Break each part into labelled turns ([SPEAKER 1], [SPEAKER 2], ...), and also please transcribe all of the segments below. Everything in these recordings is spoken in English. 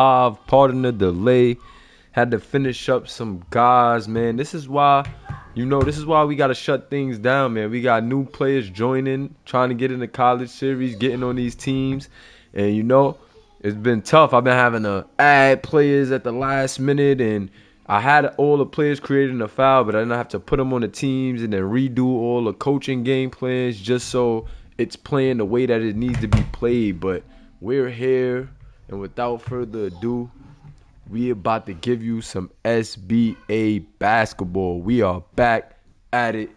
[SPEAKER 1] Pardon the delay. Had to finish up some guys, man. This is why, this is why we got to shut things down, man. We got new players joining, trying to get in the college series, getting on these teams. And, it's been tough. I've been having to add players at the last minute, and I had all the players creating a foul, but I didn't have to put them on the teams and then redo all the coaching game plans just so it's playing the way that it needs to be played. But we're here, and without further ado, we about to give you some SBA basketball. We are back at it.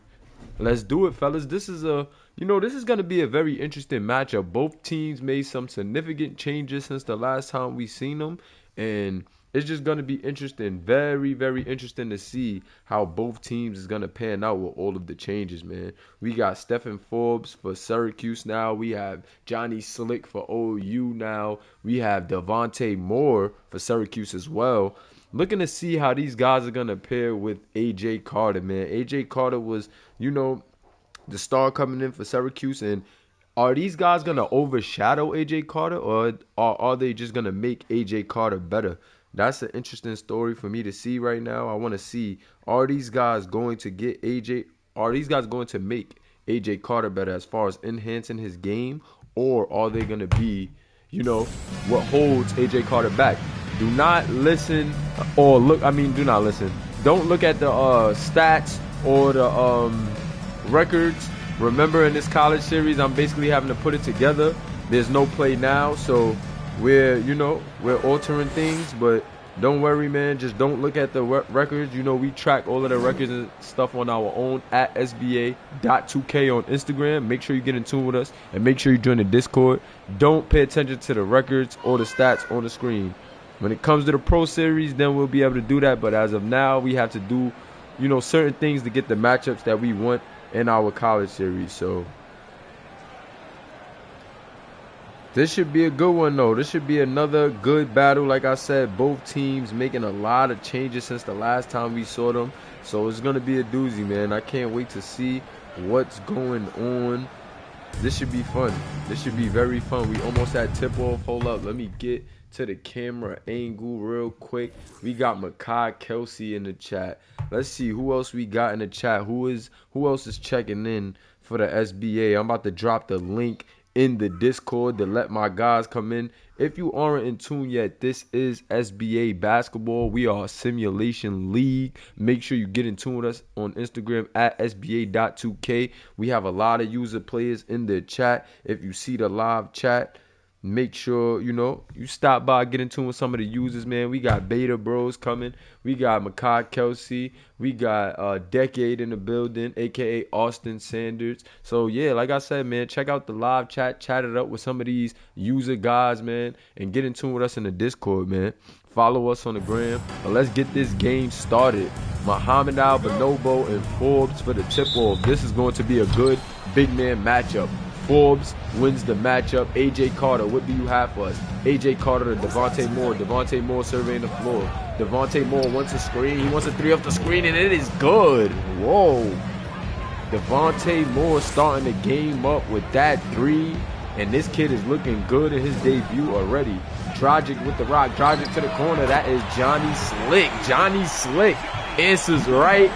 [SPEAKER 1] Let's do it, fellas. This is going to be a very interesting matchup. Both teams made some significant changes since the last time we seen them, and it's just going to be interesting. Very, very interesting to see how both teams is going to pan out with all of the changes, man. We got Stephen Forbes for Syracuse now. We have Johnny Slick for OU now. We have Devontae Moore for Syracuse as well. Looking to see how these guys are going to pair with A.J. Carter, man. A.J. Carter was, the star coming in for Syracuse, and are these guys going to overshadow A.J. Carter, or are they just going to make A.J. Carter better? That's an interesting story for me to see right now. I want to see, are these guys going to make A.J. Carter better as far as enhancing his game, or are they going to be, what holds A.J. Carter back? Do not listen do not listen. Don't look at the stats or the records. Remember, in this college series, I'm basically having to put it together. There's no play now, so we're altering things, but don't worry, man. Just don't look at the records. We track all of the records and stuff on our own at SBA2K on Instagram. Make sure you get in tune with us, and make sure you join the Discord. Don't pay attention to the records or the stats on the screen. When it comes to the Pro Series, then we'll be able to do that, but as of now, we have to do, certain things to get the matchups that we want in our college series. So this should be a good one, though. This should be another good battle. Like I said, both teams making a lot of changes since the last time we saw them. So it's going to be a doozy, man. I can't wait to see what's going on. This should be fun. This should be very fun. We almost had tip-off. Hold up. Let me get to the camera angle real quick. We got Makai Kelsey in the chat. Let's see who else we got in the chat. Who else is checking in for the SBA? I'm about to drop the link in the Discord to let my guys come in. If you aren't in tune yet, this is SBA basketball. We are a simulation league. Make sure you get in tune with us on Instagram at SBA.2K. We have a lot of user players in the chat. If you see the live chat, make sure, you stop by, get in tune with some of the users, man. We got Beta Bros coming. We got Makai Kelsey. We got Decade in the building, a.k.a. Austin Sanders. So, yeah, like I said, man, check out the live chat. Chat it up with some of these user guys, man, and get in tune with us in the Discord, man. Follow us on the gram. But let's get this game started. Muhammad Al-Bonobo and Forbes for the tip-off. This is going to be a good big man matchup. Forbes wins the matchup. A.J. Carter, what do you have for us? A.J. Carter to Devontae Moore. Devontae Moore surveying the floor. Devontae Moore wants a screen. He wants a three off the screen, and it is good. Whoa. Devontae Moore starting the game up with that three, and this kid is looking good in his debut already. Dragic with the rock. Dragic to the corner. That is Johnny Slick. Johnny Slick answers right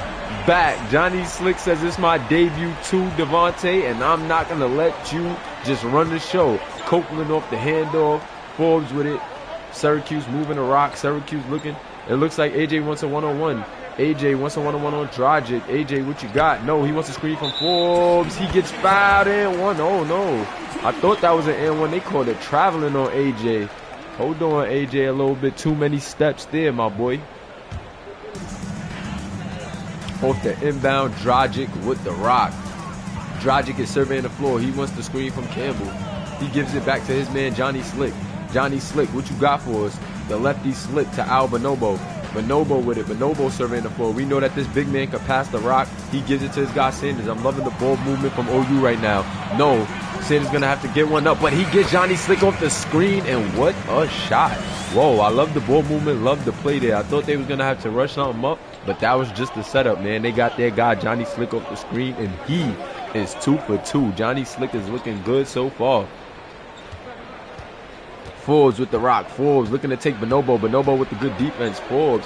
[SPEAKER 1] back. Johnny Slick says, it's my debut too, Devontae, and I'm not going to let you just run the show. Copeland off the handoff. Forbes with it. Syracuse moving the rock. Syracuse looking. It looks like AJ wants a one-on-one. AJ wants a one-on-one on Dragic. AJ, what you got? No, he wants a screen from Forbes. He gets fouled and one. Oh, no. I thought that was an and one. They called it traveling on AJ. Hold on, AJ, a little bit too many steps there, my boy. Off the inbound, Dragic with the rock. Dragic is surveying the floor. He wants the screen from Campbell. He gives it back to his man, Johnny Slick. Johnny Slick, what you got for us? The lefty Slick to Al-Bonobo. Bonobo with it. Bonobo surveying the floor. We know that this big man can pass the rock. He gives it to his guy, Sanders. I'm loving the ball movement from OU right now. No, Sanders going to have to get one up, but he gets Johnny Slick off the screen, and what a shot. Whoa, I love the ball movement, love the play there. I thought they was going to have to rush something up, but that was just the setup, man. They got their guy, Johnny Slick, off the screen, and he is 2 for 2. Johnny Slick is looking good so far. Forbes with the rock. Forbes looking to take Bonobo. Bonobo with the good defense. Forbes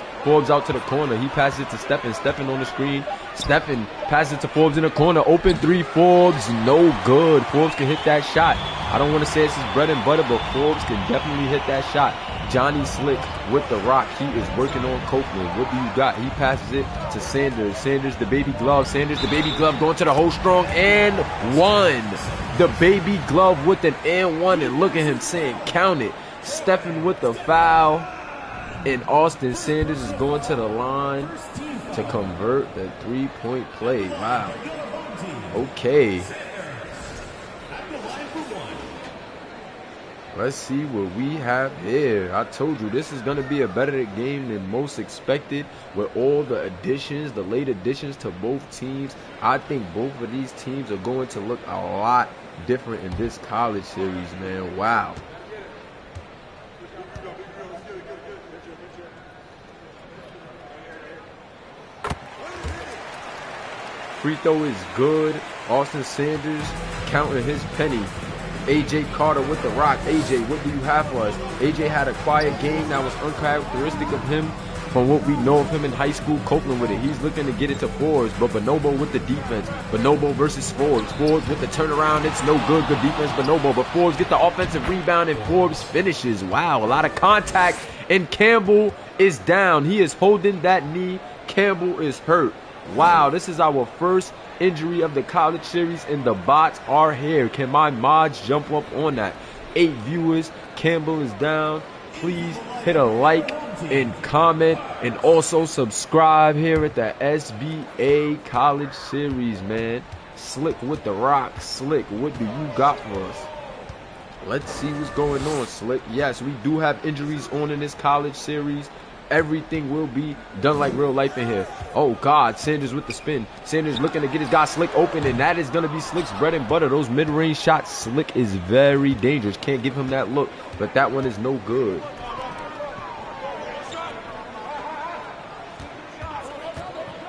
[SPEAKER 1] out to the corner. He passes it to Steffen. Steffen on the screen. Steffen passes it to Forbes in the corner. Open three. Forbes, no good. Forbes can hit that shot. I don't want to say it's his bread and butter, but Forbes can definitely hit that shot. Johnny Slick with the rock. He is working on Copeland. What do you got? He passes it to Sanders. Sanders, the baby glove. Sanders, the baby glove, going to the hole strong. And one. The baby glove with an and one. And look at him saying, count it. Steffen with the foul. And Austin Sanders is going to the line to convert the three-point play. Wow. Okay. Let's see what we have here. I told you this is going to be a better game than most expected with all the additions, the late additions to both teams. I think both of these teams are going to look a lot different in this college series, man. Wow. Free throw is good. Austin Sanders counting his penny. AJ Carter with the rock. AJ, what do you have for us? AJ had a quiet game that was uncharacteristic of him from what we know of him in high school. Copeland with it. He's looking to get it to Forbes, but Bonobo with the defense. Bonobo versus Forbes. Forbes with the turnaround. It's no good. Good defense, Bonobo. But Forbes get the offensive rebound, and Forbes finishes. Wow, a lot of contact, and Campbell is down. He is holding that knee. Campbell is hurt. Wow, this is our first injury of the college series, and the bots are here. Can my mods jump up on that? 8 viewers. Campbell is down. Please hit a like and comment, and also subscribe here at the SBA college series, man. Slick with the rock. Slick, what do you got for us? Let's see what's going on, Slick. Yes, we do have injuries on in this college series. Everything will be done like real life in here. Oh, God. Sanders with the spin. Sanders looking to get his guy Slick open, and that is going to be Slick's bread and butter. Those mid-range shots, Slick is very dangerous. Can't give him that look, but that one is no good.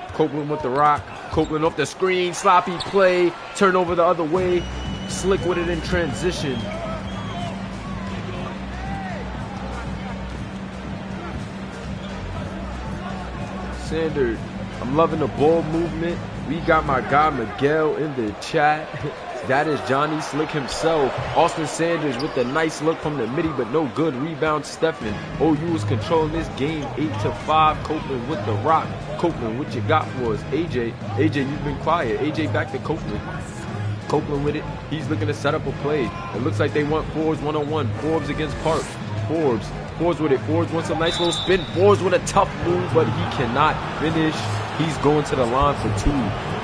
[SPEAKER 1] Copeland with the rock. Copeland off the screen. Sloppy play. Turnover the other way. Slick with it in transition. Sanders, I'm loving the ball movement. We got my guy Miguel in the chat. That is Johnny Slick himself. Austin Sanders with a nice look from the midi, but no good. Rebound, Steffen. OU is controlling this game 8-5. Copeland with the rock. Copeland, what you got for us? AJ, you've been quiet. AJ back to Copeland. Copeland with it. He's looking to set up a play. It looks like they want Forbes one-on-one. Forbes against Parks. Forbes with it. Forbes wants a nice little spin. Forbes with a tough move, but he cannot finish. He's going to the line for 2.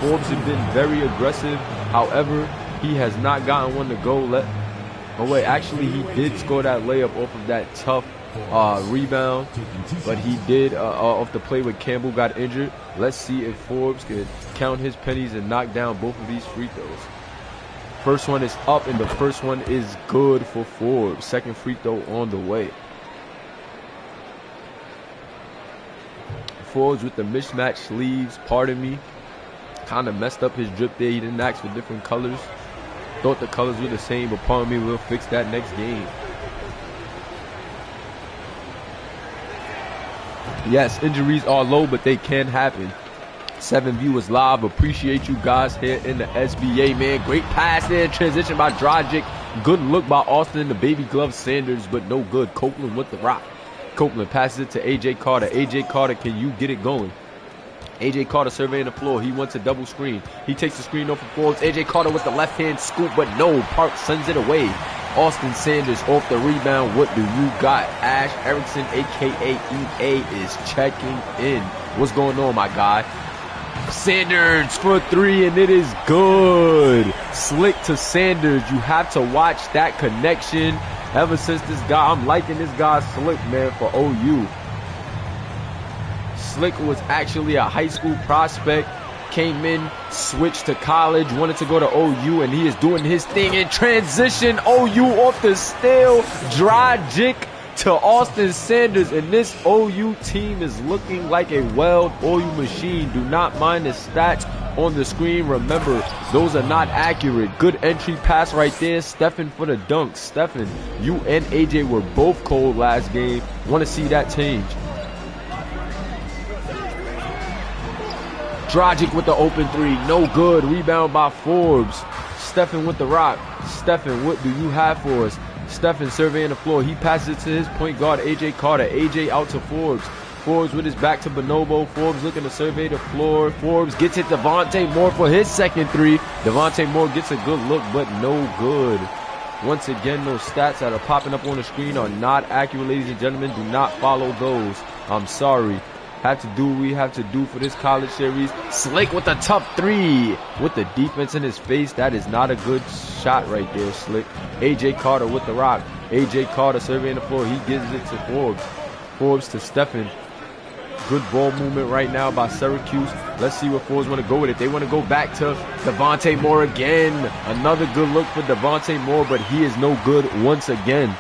[SPEAKER 1] Forbes has been very aggressive. However, he has not gotten one to go. Oh wait, actually he did score that layup off of that tough rebound, but he did off the play with Campbell got injured. Let's see if Forbes could count his pennies and knock down both of these free throws. First one is up, and the first one is good for Forbes. Second free throw on the way. Forbes with the mismatched sleeves. Pardon me. Kind of messed up his drip there. He didn't ask for different colors. Thought the colors were the same, but pardon me, we'll fix that next game. Yes, injuries are low, but they can happen. 7 viewers live. Appreciate you guys here in the SBA, man. Great pass there. Transition by Dragic. Good look by Austin. The baby glove Sanders, but no good. Copeland with the rock. Copeland passes it to AJ Carter. AJ Carter, can you get it going? AJ Carter surveying the floor. He wants a double screen. He takes the screen off of Forbes. AJ Carter with the left hand scoop, but no. Park sends it away. Austin Sanders off the rebound. What do you got? Ash Erickson, a.k.a. EA, is checking in. What's going on, my guy? Sanders for 3, and it is good. Slick to Sanders. You have to watch that connection. Ever since this guy, I'm liking this guy Slick, man, for OU. Slick was actually a high school prospect. Came in, switched to college, wanted to go to OU, and he is doing his thing in transition. OU off the steal. Dragic to Austin Sanders, and this OU team is looking like a well-oiled machine. Do not mind the stats on the screen. Remember, those are not accurate. Good entry pass right there. Stephen for the dunk. Stephen, you and AJ were both cold last game. Want to see that change. Dragic with the open three. No good. Rebound by Forbes. Stephen with the rock. Stephen, what do you have for us? Stephen surveying the floor. He passes it to his point guard, AJ Carter. AJ out to Forbes. Forbes with his back to Bonobo. Forbes looking to survey the floor. Forbes gets it. Devontae Moore for his second three. Devontae Moore gets a good look, but no good. Once again, those stats that are popping up on the screen are not accurate, ladies and gentlemen. Do not follow those. I'm sorry. Have to do what we have to do for this college series. Slick with the tough three. With the defense in his face. That is not a good shot right there, Slick. AJ Carter with the rock. AJ Carter surveying the floor. He gives it to Forbes. Forbes to Stephen. Good ball movement right now by Syracuse. Let's see what Forbes want to go with it. They want to go back to Devontae Moore again. Another good look for Devontae Moore, but he is no good once again.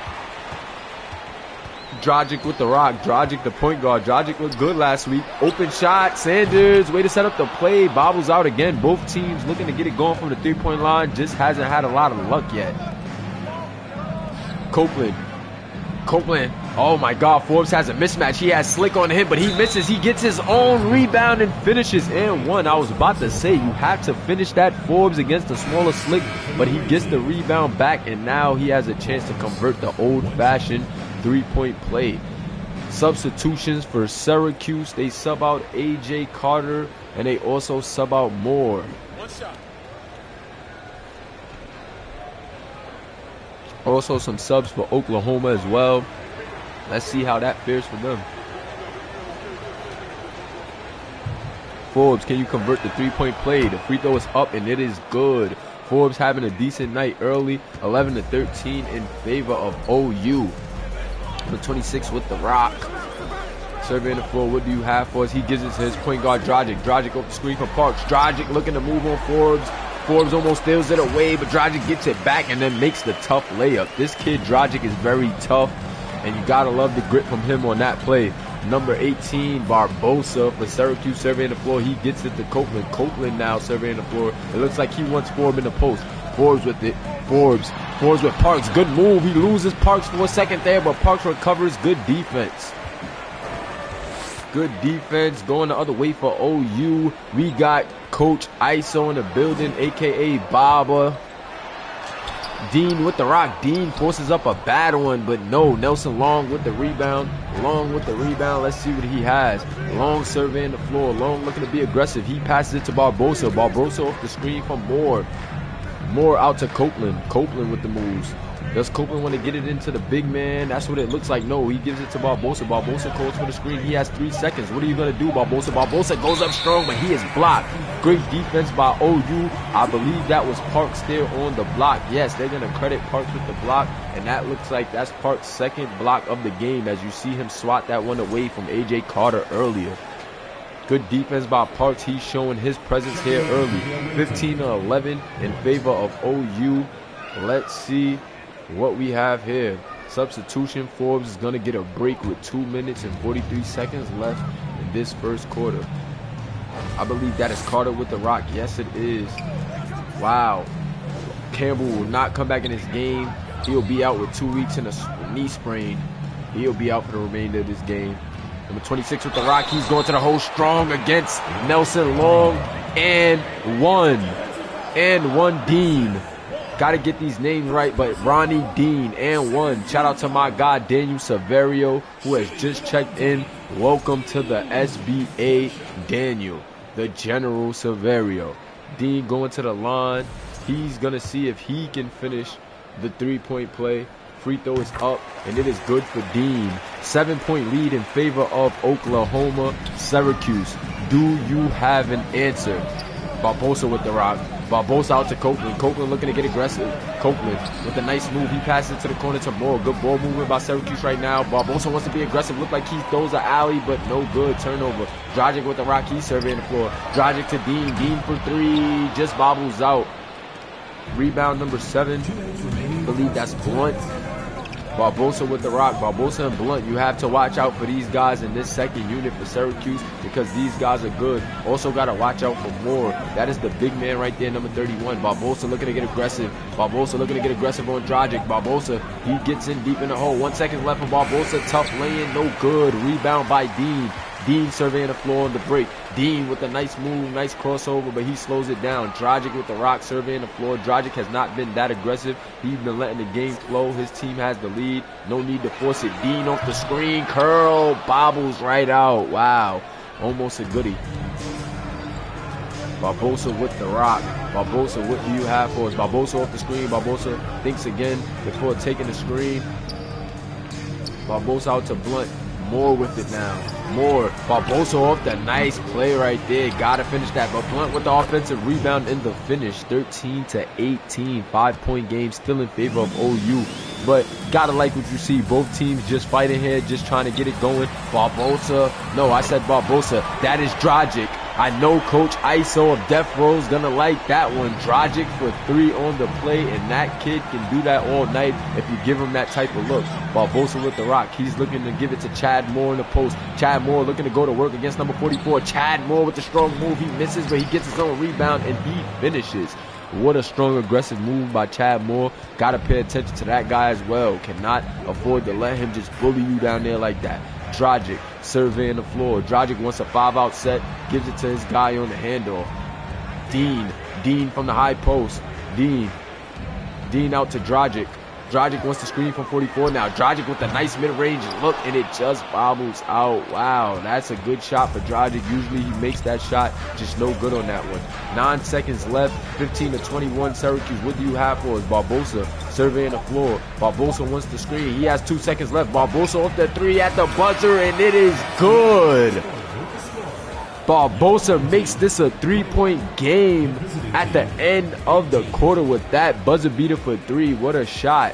[SPEAKER 1] Dragic with the rock. Dragic the point guard. Dragic looked good last week. Open shot. Sanders. Way to set up the play. Bobbles out again. Both teams looking to get it going from the three-point line. Just hasn't had a lot of luck yet. Copeland. Oh my God. Forbes has a mismatch. He has Slick on him, but he misses. He gets his own rebound and finishes and one. I was about to say, you have to finish that, Forbes, against the smaller Slick, but he gets the rebound back, and now he has a chance to convert the old-fashioned three-point play. Substitutions for Syracuse. They sub out AJ Carter, and they also sub out Moore. One shot. Also some subs for Oklahoma as well. Let's see how that fares for them. Forbes, can you convert the three-point play? The free throw is up, and it is good. Forbes having a decent night early. 11-13 in favor of OU. Number 26 with the rock. Surveying the floor. What do you have for us? He gives it to his point guard, Dragic. Dragic off the screen for Parks. Dragic looking to move on Forbes. Forbes almost steals it away, but Dragic gets it back and then makes the tough layup. This kid, Dragic, is very tough, and you got to love the grit from him on that play. Number 18, Barbosa for Syracuse surveying the floor. He gets it to Copeland. Copeland now surveying the floor. It looks like he wants Forbes in the post. Forbes with it. Forbes with Parks. Good move. He loses Parks for a second there, but Parks recovers. Good defense. Good defense going the other way for OU. We got Coach ISO in the building, a.k.a. Baba. Dean with the rock. Dean forces up a bad one, but no. Nelson Long with the rebound. Long with the rebound. Let's see what he has. Long surveying the floor. Long looking to be aggressive. He passes it to Barbosa. Barbosa off the screen for Moore. Moore out to Copeland. Copeland with the moves. Does Copeland want to get it into the big man? That's what it looks like. No, he gives it to Barbosa. Barbosa calls for the screen. He has 3 seconds. What are you going to do, Barbosa? Barbosa goes up strong, but he is blocked. Great defense by OU. I believe that was Parks there on the block. Yes, they're going to credit Parks with the block, and that looks like that's Parks' second block of the game as you see him swat that one away from AJ Carter earlier. Good defense by Parks. He's showing his presence here early. 15-11 in favor of OU. Let's see what we have here. Substitution. Forbes is going to get a break with 2 minutes and 43 seconds left in this first quarter. I believe that is Carter with the rock. Yes, it is. Wow. Campbell will not come back in this game. He'll be out with 2 weeks in a knee sprain. He'll be out for the remainder of this game. Number 26 with the rock. He's going to the hole strong against Nelson Long. And one Dean. Got to get these names right, but Ronnie Dean and one. Shout out to my guy, Daniel Severio, who has just checked in. Welcome to the SBA, Daniel, the General Severio. Dean going to the line. He's going to see if he can finish the three-point play. Free throw is up, and it is good for Dean. 7-point lead in favor of Oklahoma. Syracuse, do you have an answer? Barbosa with the rock. Barbosa out to Copeland. Copeland looking to get aggressive. Copeland with a nice move. He passes it to the corner to Moore. Good ball movement by Syracuse right now. Barbosa wants to be aggressive. Look like he throws an alley, but no good. Turnover. Dragic with the rock. He's surveying the floor. Dragic to Dean. Dean for 3. Just bobbles out. Rebound number 7. I believe that's Blunt. Barbosa with the rock. Barbosa and Blunt. You have to watch out for these guys in this second unit for Syracuse because these guys are good. Also got to watch out for Moore. That is the big man right there, number 31. Barbosa looking to get aggressive. Barbosa looking to get aggressive on Dragic. Barbosa, he gets in deep in the hole. 1 second left for Barbosa. Tough lay-in, no good. Rebound by Dean. Dean surveying the floor on the break. Dean with a nice move, nice crossover, but he slows it down. Dragic with the rock, surveying the floor. Dragic has not been that aggressive. He's been letting the game flow. His team has the lead. No need to force it. Dean off the screen. Curl. Bobbles right out. Wow. Almost a goodie. Barbosa with the rock. Barbosa, what do you have for us? Barbosa off the screen. Barbosa thinks again before taking the screen. Barbosa out to Blunt. Moore with it now. Moore. Barbosa off the nice play right there. Gotta finish that. But Blunt with the offensive rebound in the finish. 13-18. 5-point game still in favor of OU. But gotta like what you see. Both teams just fighting here, just trying to get it going. Barbosa. No, I said Barbosa. That is Dragic. I know Coach ISO of Death Row's gonna like that one. Dragic for 3 on the play, and that kid can do that all night if you give him that type of look. Barbosa with the rock. He's looking to give it to Chad Moore in the post. Chad Moore looking to go to work against number 44. Chad Moore with the strong move. He misses, but he gets his own rebound, and he finishes. What a strong, aggressive move by Chad Moore. Got to pay attention to that guy as well. Cannot afford to let him just bully you down there like that. Dragic surveying the floor. Dragic wants a 5-out set. Gives it to his guy on the handoff. Dean from the high post. Dean out to Dragic. Dragic wants to screen from 44 now. Dragic with a nice mid-range look, and it just bobbles out. Wow, that's a good shot for Dragic. Usually he makes that shot, just no good on that one. 9 seconds left, 15-21 Syracuse. What do you have for us? Barbosa surveying the floor. Barbosa wants to screen. He has 2 seconds left. Barbosa off the 3 at the buzzer, and it is good. Barbosa makes this a 3-point game at the end of the quarter with that buzzer beater for 3. What a shot.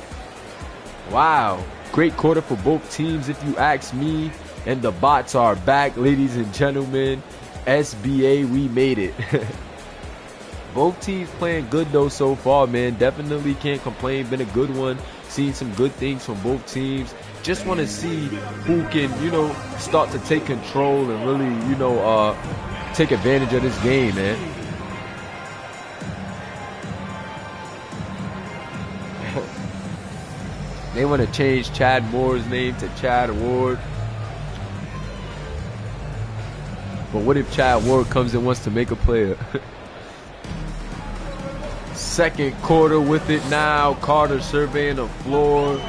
[SPEAKER 1] Wow. Great quarter for both teams if you ask me. And the bots are back, ladies and gentlemen. SBA, we made it. Both teams playing good though so far, man. Definitely can't complain. Been a good one. Seen some good things from both teams. Just want to see who can, start to take control and really, take advantage of this game, man. They want to change Chad Moore's name to Chad Ward. But what if Chad Ward comes and wants to make a player? Second quarter with it now. Carter surveying the floor.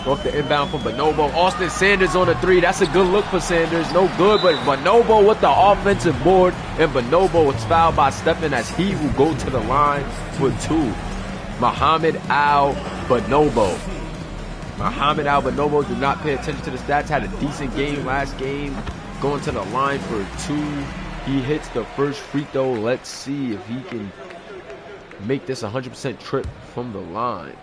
[SPEAKER 1] Off the inbound from Bonobo. Austin Sanders on the 3. That's a good look for Sanders. No good, but Bonobo with the offensive board. And Bonobo was fouled by Stephen as he will go to the line for 2. Muhammad Al-Bonobo. Muhammad Al-Bonobo, do not pay attention to the stats. Had a decent game last game. Going to the line for 2. He hits the first free throw. Let's see if he can make this 100% trip from the line.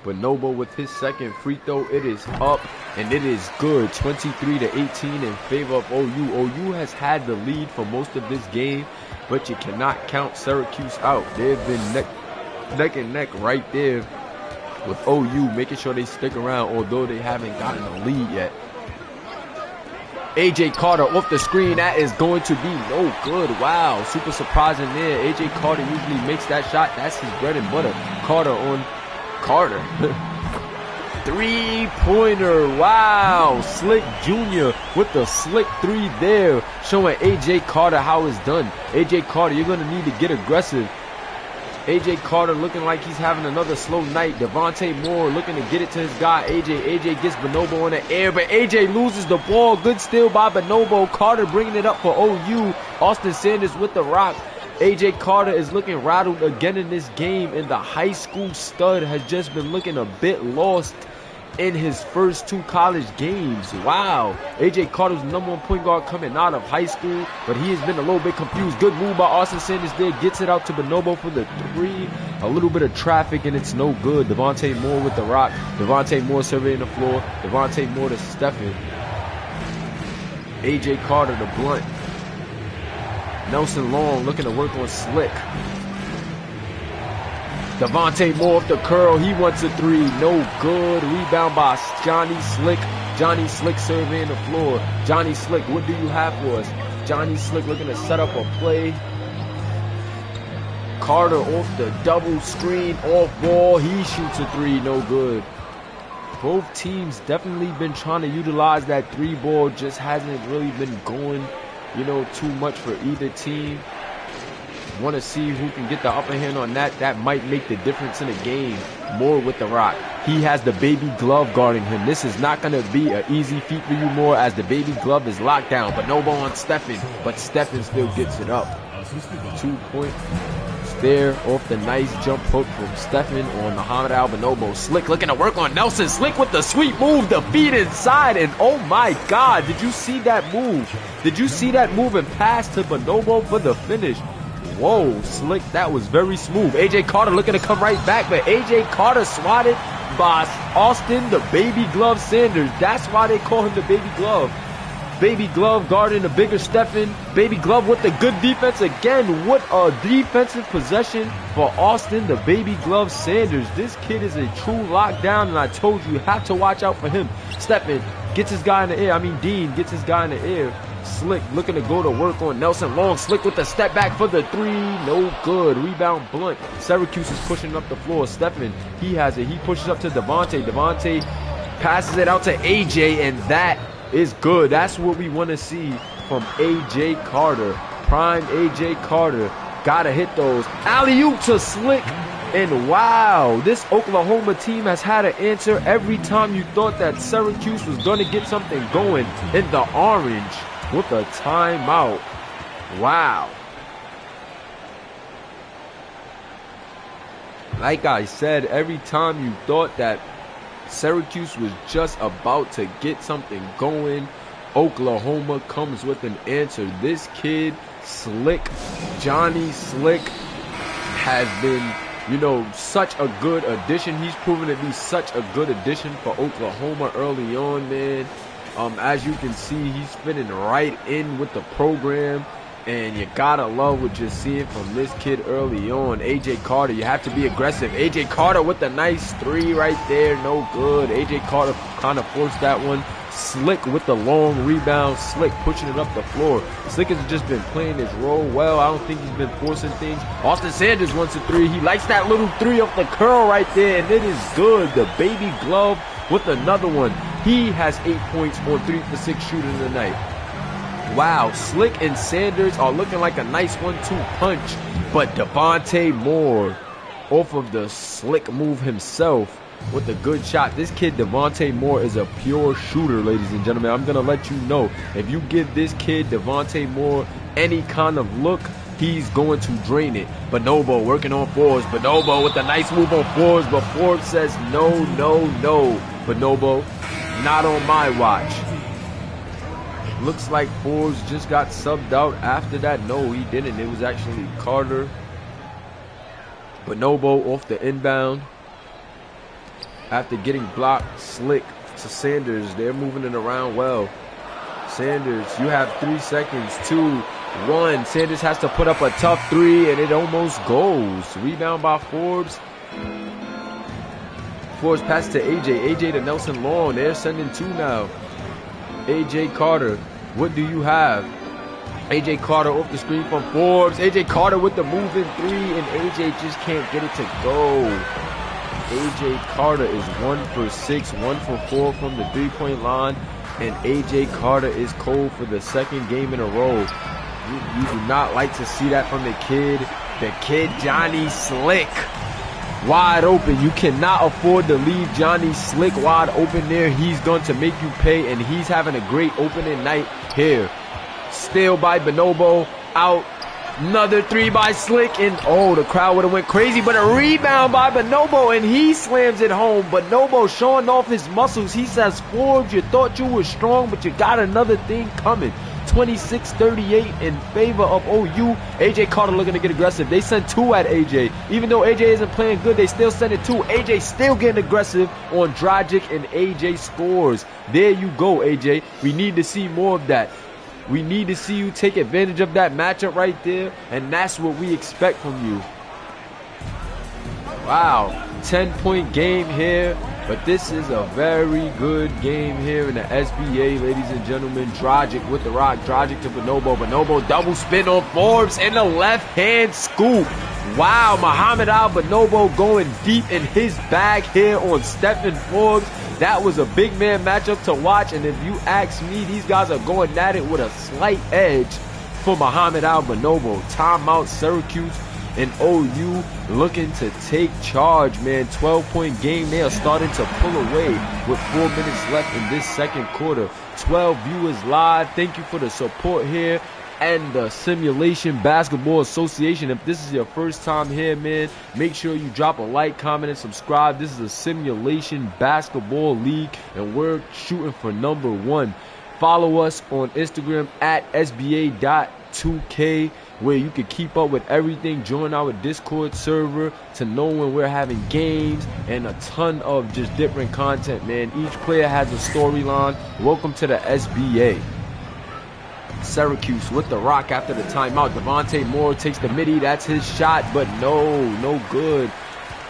[SPEAKER 1] Bonobo with his second free throw. It is up and it is good. 23-18 in favor of OU. OU has had the lead for most of this game, but you cannot count Syracuse out. They've been neck and neck right there with OU, making sure they stick around, although they haven't gotten a lead yet. AJ Carter off the screen. That is going to be no good. Wow, super surprising there. AJ Carter usually makes that shot. That's his bread and butter. Carter on Carter. 3-pointer. Wow. Slick Jr. with the slick 3 there. Showing AJ Carter how it's done. AJ Carter, you're going to need to get aggressive. AJ Carter looking like he's having another slow night. Devontae Moore looking to get it to his guy, AJ. AJ gets Bonobo in the air, but AJ loses the ball. Good steal by Bonobo. Carter bringing it up for OU. Austin Sanders with the rock. AJ Carter is looking rattled again in this game, and the high school stud has just been looking a bit lost in his first 2 college games. Wow. AJ Carter's #1 point guard coming out of high school, but he has been a little bit confused. Good move by Austin Sanders there. Gets it out to Bonobo for the 3. A little bit of traffic, and it's no good. Devontae Moore with the rock. Devontae Moore surveying the floor. Devontae Moore to Stephen. AJ Carter to Blunt. Nelson Long looking to work on Slick. Devontae Moore off the curl. He wants a three. No good. Rebound by Johnny Slick. Johnny Slick surveying the floor. Johnny Slick, what do you have for us? Johnny Slick looking to set up a play. Carter off the double screen, off ball. He shoots a three. No good. Both teams definitely been trying to utilize that three ball. Just hasn't really been going, you know, too much for either team. Want to see who can get the upper hand on that. That might make the difference in the game more with the Rock. He has the baby glove guarding him. This is not going to be an easy feat for you more as the baby glove is locked down. But no ball on Stephen. But Stephen still gets it up. 2-point stare off the nice jump hook from Stephen on Muhammad Albanobo. Slick looking to work on Nelson. Slick with the sweet move. The feet inside. And oh my God, did you see that move? Did you see that move and pass to Bonobo for the finish? Whoa, Slick, that was very smooth. A.J. Carter looking to come right back, but A.J. Carter swatted by Austin, the baby glove Sanders. That's why they call him the baby glove. Baby glove guarding the bigger Stephen. Baby glove with the good defense again. What a defensive possession for Austin, the baby glove Sanders. This kid is a true lockdown, and I told you have to watch out for him. Stephen gets his guy in the air. Dean gets his guy in the air. Slick looking to go to work on Nelson Long. Slick with the step back for the three. No good. Rebound Blunt. Syracuse is pushing up the floor. Stephen, he has it. He pushes up to Devontae. Devontae passes it out to AJ, and that is good. That's what we want to see from AJ Carter. Prime AJ Carter. Gotta hit those. Alley-oop to Slick. And wow, this Oklahoma team has had an answer every time you thought that Syracuse was going to get something going in the orange. With a timeout. Wow. Like I said, every time you thought that Syracuse was just about to get something going, Oklahoma comes with an answer. This kid, Slick, Johnny Slick, has been, you know, such a good addition. He's proven to be such a good addition for Oklahoma early on, man. As you can see, he's fitting right in with the program, and you gotta love what you're seeing from this kid early on. AJ Carter, you have to be aggressive. AJ Carter with the nice three right there, no good. AJ Carter kind of forced that one. Slick with the long rebound. Slick pushing it up the floor. Slick has just been playing his role well. I don't think he's been forcing things. Austin Sanders wants a three. He likes that little three off the curl right there, and it is good. The baby glove with another one. He has 8 points on 3 for 6 shooting tonight. Wow, Slick and Sanders are looking like a nice 1-2 punch. But Devontae Moore, off of the Slick move himself, with a good shot. This kid, Devontae Moore, is a pure shooter, ladies and gentlemen. I'm going to let you know, if you give this kid, Devontae Moore, any kind of look, he's going to drain it. Bonobo working on Forbes. Bonobo with a nice move on Forbes, but Forbes says no, no, no. Bonobo, not on my watch. Looks like Forbes just got subbed out after that. No, he didn't. It was actually Carter. Bonobo off the inbound. After getting blocked, Slick to Sanders. They're moving it around well. Sanders, you have 3 seconds. 2, 1. Sanders has to put up a tough three, and it almost goes. Rebound by Forbes. Forbes pass to AJ. AJ to Nelson Long. They're sending 2 now. AJ Carter, what do you have? AJ Carter off the screen from Forbes. AJ Carter with the moving three, and AJ just can't get it to go. AJ Carter is 1 for 6, 1 for 4 from the 3-point line, and AJ Carter is cold for the 2nd game in a row. You do not like to see that from the kid. The kid, Johnny Slick. Wide open. You cannot afford to leave Johnny Slick wide open there. He's going to make you pay, and he's having a great opening night here. Steal by Bonobo. Out. Another three by Slick, and oh, the crowd would have went crazy, but a rebound by Bonobo, and he slams it home. Bonobo showing off his muscles. He says, Forbes, you thought you were strong, but you got another thing coming. 26-38 in favor of OU. AJ Carter looking to get aggressive. They sent 2 at AJ. Even though AJ isn't playing good, they still send it 2. AJ still getting aggressive on Dragic, and AJ scores. There you go, AJ. We need to see more of that. We need to see you take advantage of that matchup right there, and that's what we expect from you. Wow, 10-point game here, but this is a very good game here in the SBA, ladies and gentlemen. Dragic with the rock, Dragic to Bonobo, Bonobo double spin on Forbes in the left-hand scoop. Wow, Muhammad Al-Bonobo going deep in his bag here on Stephen Forbes. That was a big man matchup to watch, and if you ask me, these guys are going at it with a slight edge for Muhammad Al-Bonobo. Timeout, Syracuse and OU looking to take charge, man. 12-point game. They are starting to pull away with 4 minutes left in this second quarter. 12 viewers live. Thank you for the support here and the Simulation Basketball Association. If this is your first time here, man, make sure you drop a like, comment, and subscribe. This is a Simulation Basketball League, and we're shooting for #1. Follow us on Instagram at SBA2K, where you can keep up with everything. Join our Discord server to know when we're having games and a ton of just different content, man. Each player has a storyline. Welcome to the SBA. Syracuse with the rock after the timeout. Devontae Moore takes the midi. That's his shot, but no good.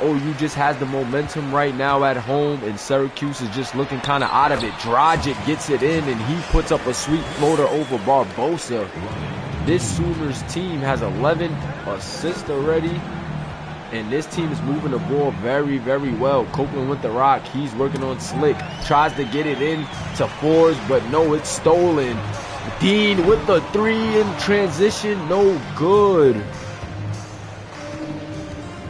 [SPEAKER 1] OU just has the momentum right now at home, and Syracuse is just looking kind of out of it. Dragic gets it in, and he puts up a sweet floater over Barbosa. This Sooners team has 11 assists already, and this team is moving the ball very, very well. Copeland with the rock. He's working on Slick. Tries to get it in to Forbes, but no, it's stolen. Dean with the 3 in transition. No good.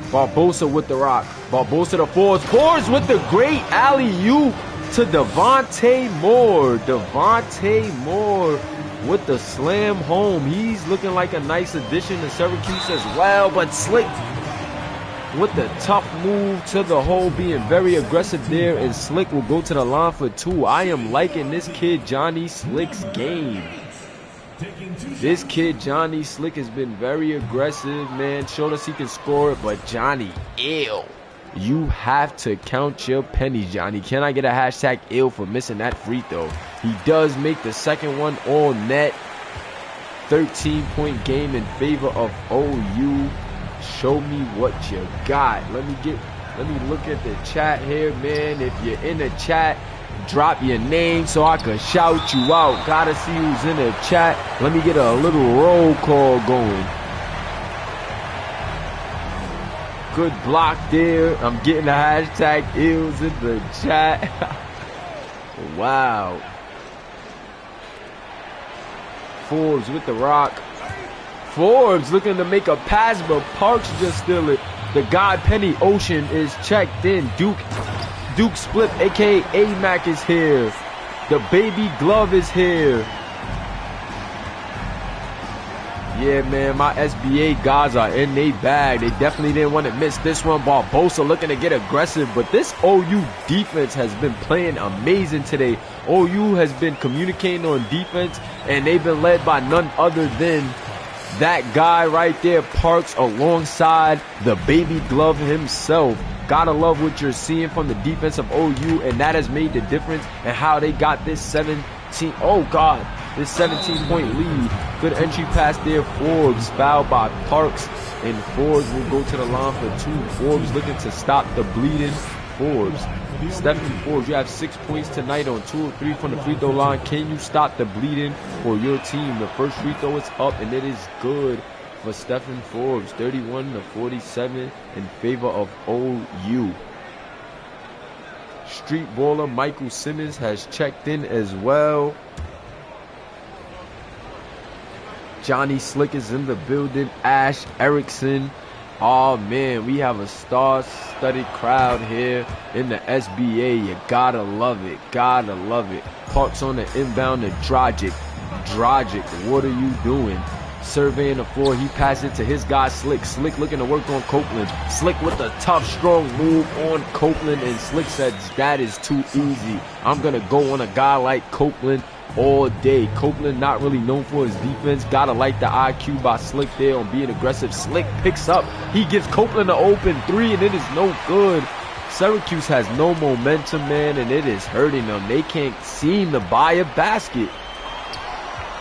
[SPEAKER 1] Barbosa with the rock. Barbosa to Forbes. Forbes with the great alley-oop to Devontae Moore. Devontae Moore with the slam home. He's looking like a nice addition to Syracuse as well, but Slick with the tough move to the hole, being very aggressive there, and Slick will go to the line for 2. I am liking this kid Johnny Slick's game. This kid Johnny Slick has been very aggressive, man. Showed us he can score it, but Johnny, ill. You have to count your pennies, Johnny. Can I get a hashtag ill for missing that free throw? He does make the second one all net. 13-point game in favor of OU. Show me what you got. Let me look at the chat here, man. If you're in the chat, drop your name so I can shout you out. Gotta see who's in the chat. Let me get a little roll call going. Good block there. I'm getting the hashtag ills in the chat. Wow. Forbes with the rock. Forbes looking to make a pass, but Parks just steal it. The God Penny Ocean is checked in. Duke Split, a.k.a. A-Mac, is here. The Baby Glove is here. Yeah, man, my SBA guys are in their bag. They definitely didn't want to miss this one. Barbosa looking to get aggressive, but this OU defense has been playing amazing today. OU has been communicating on defense, and they've been led by none other than that guy right there, Parks, alongside the Baby Glove himself. Gotta love what you're seeing from the defense of OU, and that has made the difference in how they got this 17-point lead. Good entry pass there. Forbes fouled by Parks, and Forbes will go to the line for 2. Forbes looking to stop the bleeding. Forbes. Stephen Forbes, you have 6 points tonight on 2 of 3 from the free throw line. Can you stop the bleeding for your team? The first free throw is up, and it is good for Stephen Forbes. 31-47 in favor of OU. Street baller Michael Simmons has checked in as well. Johnny Slick is in the building. Ash Erickson. Oh man, we have a star-studded crowd here in the SBA. You gotta love it. Gotta love it. Parks on the inbound to Dragic. Dragic, what are you doing? Surveying the floor, he passes it to his guy Slick. Slick looking to work on Copeland. Slick with a tough, strong move on Copeland, and Slick says that is too easy. I'm gonna go on a guy like Copeland all day. Copeland not really known for his defense. Gotta like the IQ by Slick there on being aggressive. Slick picks up. He gives Copeland an open 3, and it is no good. Syracuse has no momentum, man, and it is hurting them. They can't seem to buy a basket.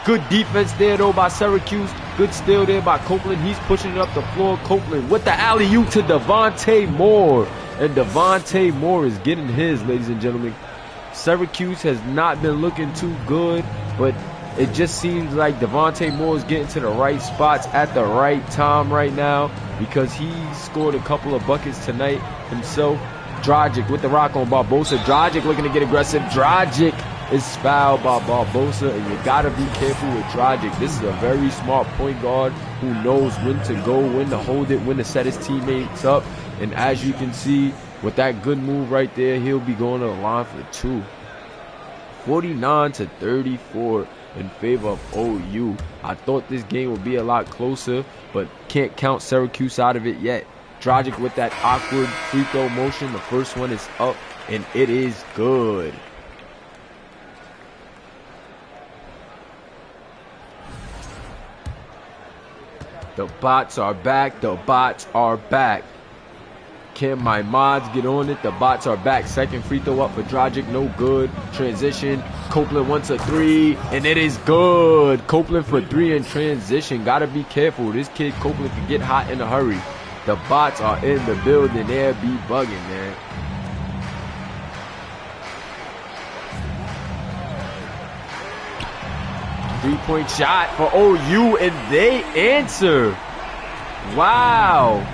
[SPEAKER 1] Good defense there, though, by Syracuse. Good steal there by Copeland. He's pushing it up the floor. Copeland with the alley-oop to Devontae Moore. And Devontae Moore is getting his, ladies and gentlemen. Syracuse has not been looking too good, but it just seems like Devontae Moore is getting to the right spots at the right time right now, because he scored a couple of buckets tonight himself. Dragic with the rock on Barbosa. Dragic looking to get aggressive. Dragic is fouled by Barbosa, and you got to be careful with Dragic. This is a very smart point guard who knows when to go, when to hold it, when to set his teammates up. And as you can see, with that good move right there, he'll be going to the line for 2. 49-34 in favor of OU. I thought this game would be a lot closer, but can't count Syracuse out of it yet. Dragic with that awkward free throw motion. The first one is up, and it is good. The bots are back. The bots are back. Can my mods get on it? The bots are back. Second free throw up for Dragic. No good. Transition. Copeland wants a 3, and it is good. Copeland for 3 in transition. Got to be careful. This kid Copeland can get hot in a hurry. The bots are in the building. They'll be bugging, man. Three-point shot for OU, and they answer. Wow.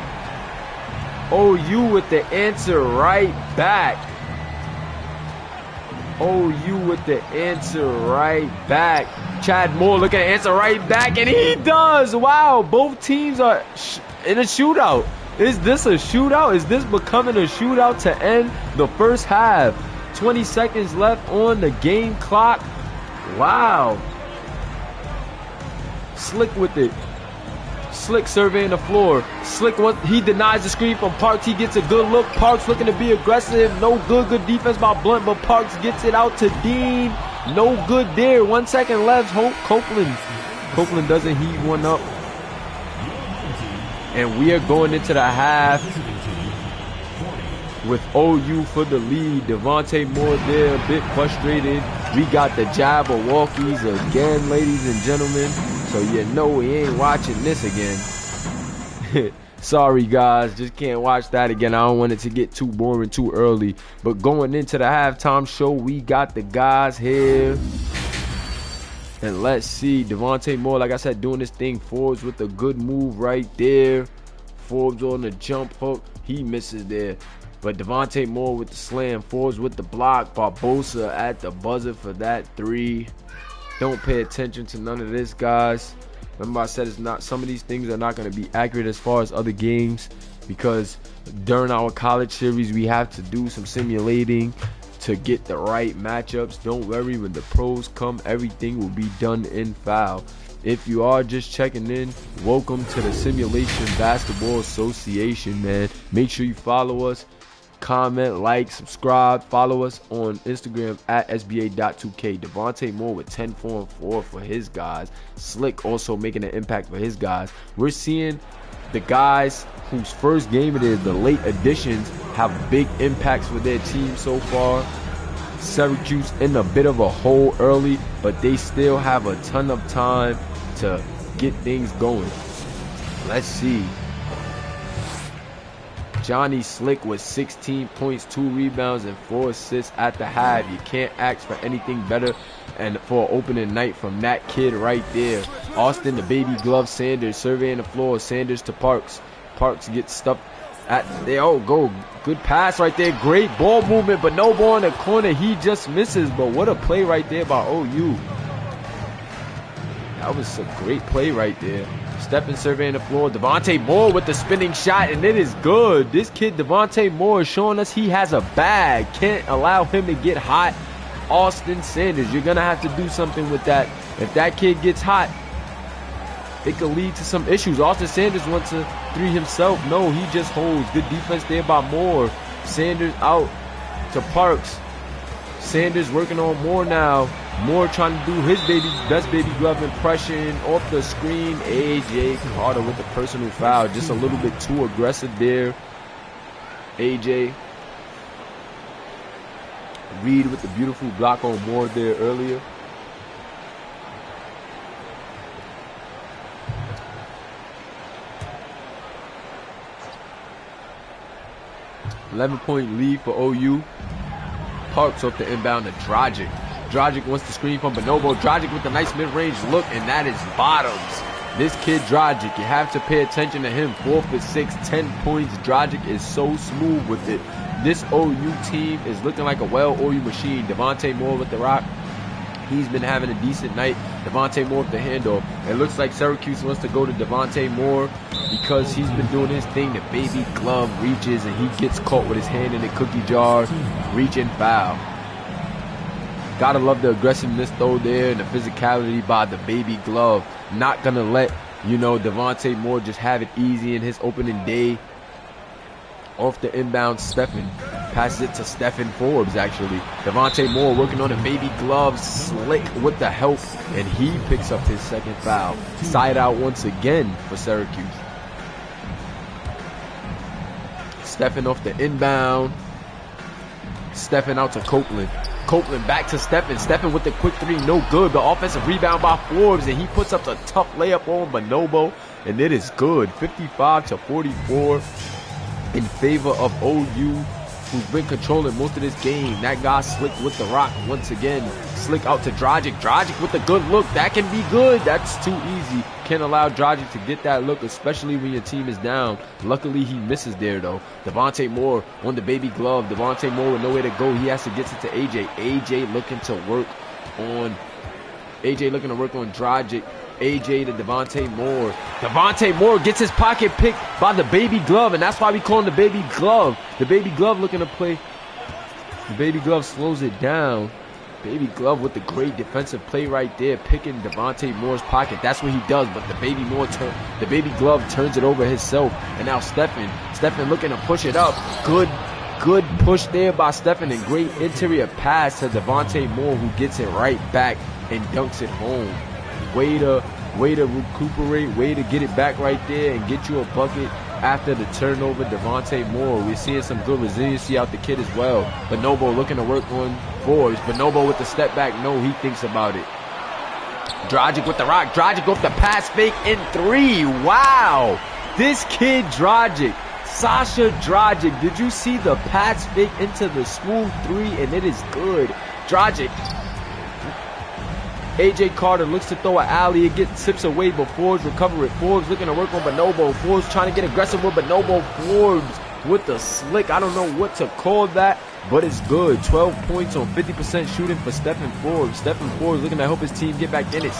[SPEAKER 1] OU with the answer right back. OU with the answer right back. Chad Moore looking to answer right back, and he does. Wow, both teams are in a shootout. Is this a shootout? Is this becoming a shootout to end the first half? 20 seconds left on the game clock. Wow. Slick with it. Slick surveying the floor. Slick, he denies the screen from Parks. He gets a good look. Parks looking to be aggressive. No good. Good defense by Blunt, but Parks gets it out to Dean. No good there. 1 second left. Copeland doesn't heat one up. And we are going into the half with OU for the lead. Devontae Moore there, a bit frustrated. We got the Jabberwockies again, ladies and gentlemen. So you know we ain't watching this again. Sorry, guys. Just can't watch that again. I don't want it to get too boring too early. But going into the halftime show, we got the guys here. And let's see. Devontae Moore, like I said, doing this thing. Forbes with a good move right there. Forbes on the jump hook. He misses there. But Devontae Moore with the slam. Forbes with the block. Barbosa at the buzzer for that 3. Don't pay attention to none of this, guys. Remember I said it's not, some of these things are not going to be accurate as far as other games, because during our college series we have to do some simulating to get the right matchups. Don't worry, when the pros come, everything will be done in foul. If you are just checking in, welcome to the Simulation Basketball Association, man. Make sure you follow us. Comment, like, subscribe, follow us on Instagram at SBA2K. Devontae Moore with 10, 4, and 4 for his guys. Slick also making an impact for his guys. We're seeing the guys whose first game it is, the late additions, have big impacts for their team so far. Syracuse in a bit of a hole early, but they still have a ton of time to get things going. Let's see. Johnny Slick with 16 points, 2 rebounds, and 4 assists at the half. You can't ask for anything better and for an opening night from that kid right there. Austin, the baby glove, Sanders surveying the floor. Sanders to Parks. Parks gets stuffed at there. Oh, go. Good pass right there. Great ball movement, but no ball in the corner. He just misses, but what a play right there by OU. That was a great play right there. Stepping, surveying the floor. Devontae Moore with the spinning shot, and it is good. This kid, Devontae Moore, is showing us he has a bag. Can't allow him to get hot. Austin Sanders, you're going to have to do something with that. If that kid gets hot, it could lead to some issues. Austin Sanders wants a 3 himself. No, he just holds. Good defense there by Moore. Sanders out to Parks. Sanders working on Moore now. Moore trying to do his best baby glove impression off the screen. AJ Carter with the personal foul. Just a little bit too aggressive there. AJ. Reed with the beautiful block on Moore there earlier. 11-point lead for OU. Parks off the inbound to Dragic. Dragic wants to screen from Bonobo. Dragic with a nice mid-range look, and that is bottoms. This kid Dragic, you have to pay attention to him. 4 for 6, 10 points. Dragic is so smooth with it. This OU team is looking like a well-oiled machine. Devontae Moore with the rock. He's been having a decent night. Devontae Moore with the handoff. It looks like Syracuse wants to go to Devontae Moore because he's been doing his thing. The baby glove reaches and he gets caught with his hand in the cookie jar. Reach and foul. Gotta love the aggressiveness though there and the physicality by the baby glove. Not gonna let, Devontae Moore just have it easy in his opening day. Off the inbound, Stephen passes it to Stephen Forbes, actually. Devontae Moore working on the baby gloves, slick with the help, and he picks up his second foul. Side out once again for Syracuse. Stephen off the inbound. Stephen out to Copeland. Copeland back to Stephen. Stephen with the quick three, no good. The offensive rebound by Forbes, and he puts up a tough layup on Bonobo, and it is good. 55-44 in favor of OU, who's been controlling most of this game. That guy Slick with the rock once again. Slick out to Dragic. Dragic with a good look. That can be good. That's too easy. Can't allow Dragic to get that look, especially when your team is down. Luckily, he misses there, though. Devontae Moore on the baby glove. Devontae Moore with nowhere to go. He has to get it to AJ. AJ looking to work on Dragic. AJ to Devontae Moore. Devontae Moore gets his pocket picked by the baby glove, and that's why we call him the baby glove. The baby glove looking to play. The baby glove slows it down. Baby glove with the great defensive play right there, picking Devontae Moore's pocket. That's what he does, but the baby glove turns it over himself. And now Stephen looking to push it up. Good push there by Stephen, and great interior pass to Devontae Moore, who gets it right back and dunks it home. Way to recuperate, way to get it back right there and get you a bucket after the turnover. Devontae Moore, we're seeing some good resiliency out the kid as well. Bonobo looking to work on Forbes. Bonobo with the step back, no, he thinks about it. Dragic with the rock. Dragic off the pass fake in 3. Wow, this kid Dragic, Sasha Dragic, did you see the pass fake into the smooth 3? And it is good. Dragic. AJ Carter looks to throw an alley. It gets tips away, but Forbes recover it. Forbes looking to work on Bonobo. Forbes trying to get aggressive with Bonobo. Forbes with the slick. I don't know what to call that, but it's good. 12 points on 50% shooting for Stephen Forbes. Stephen Forbes looking to help his team get back in it.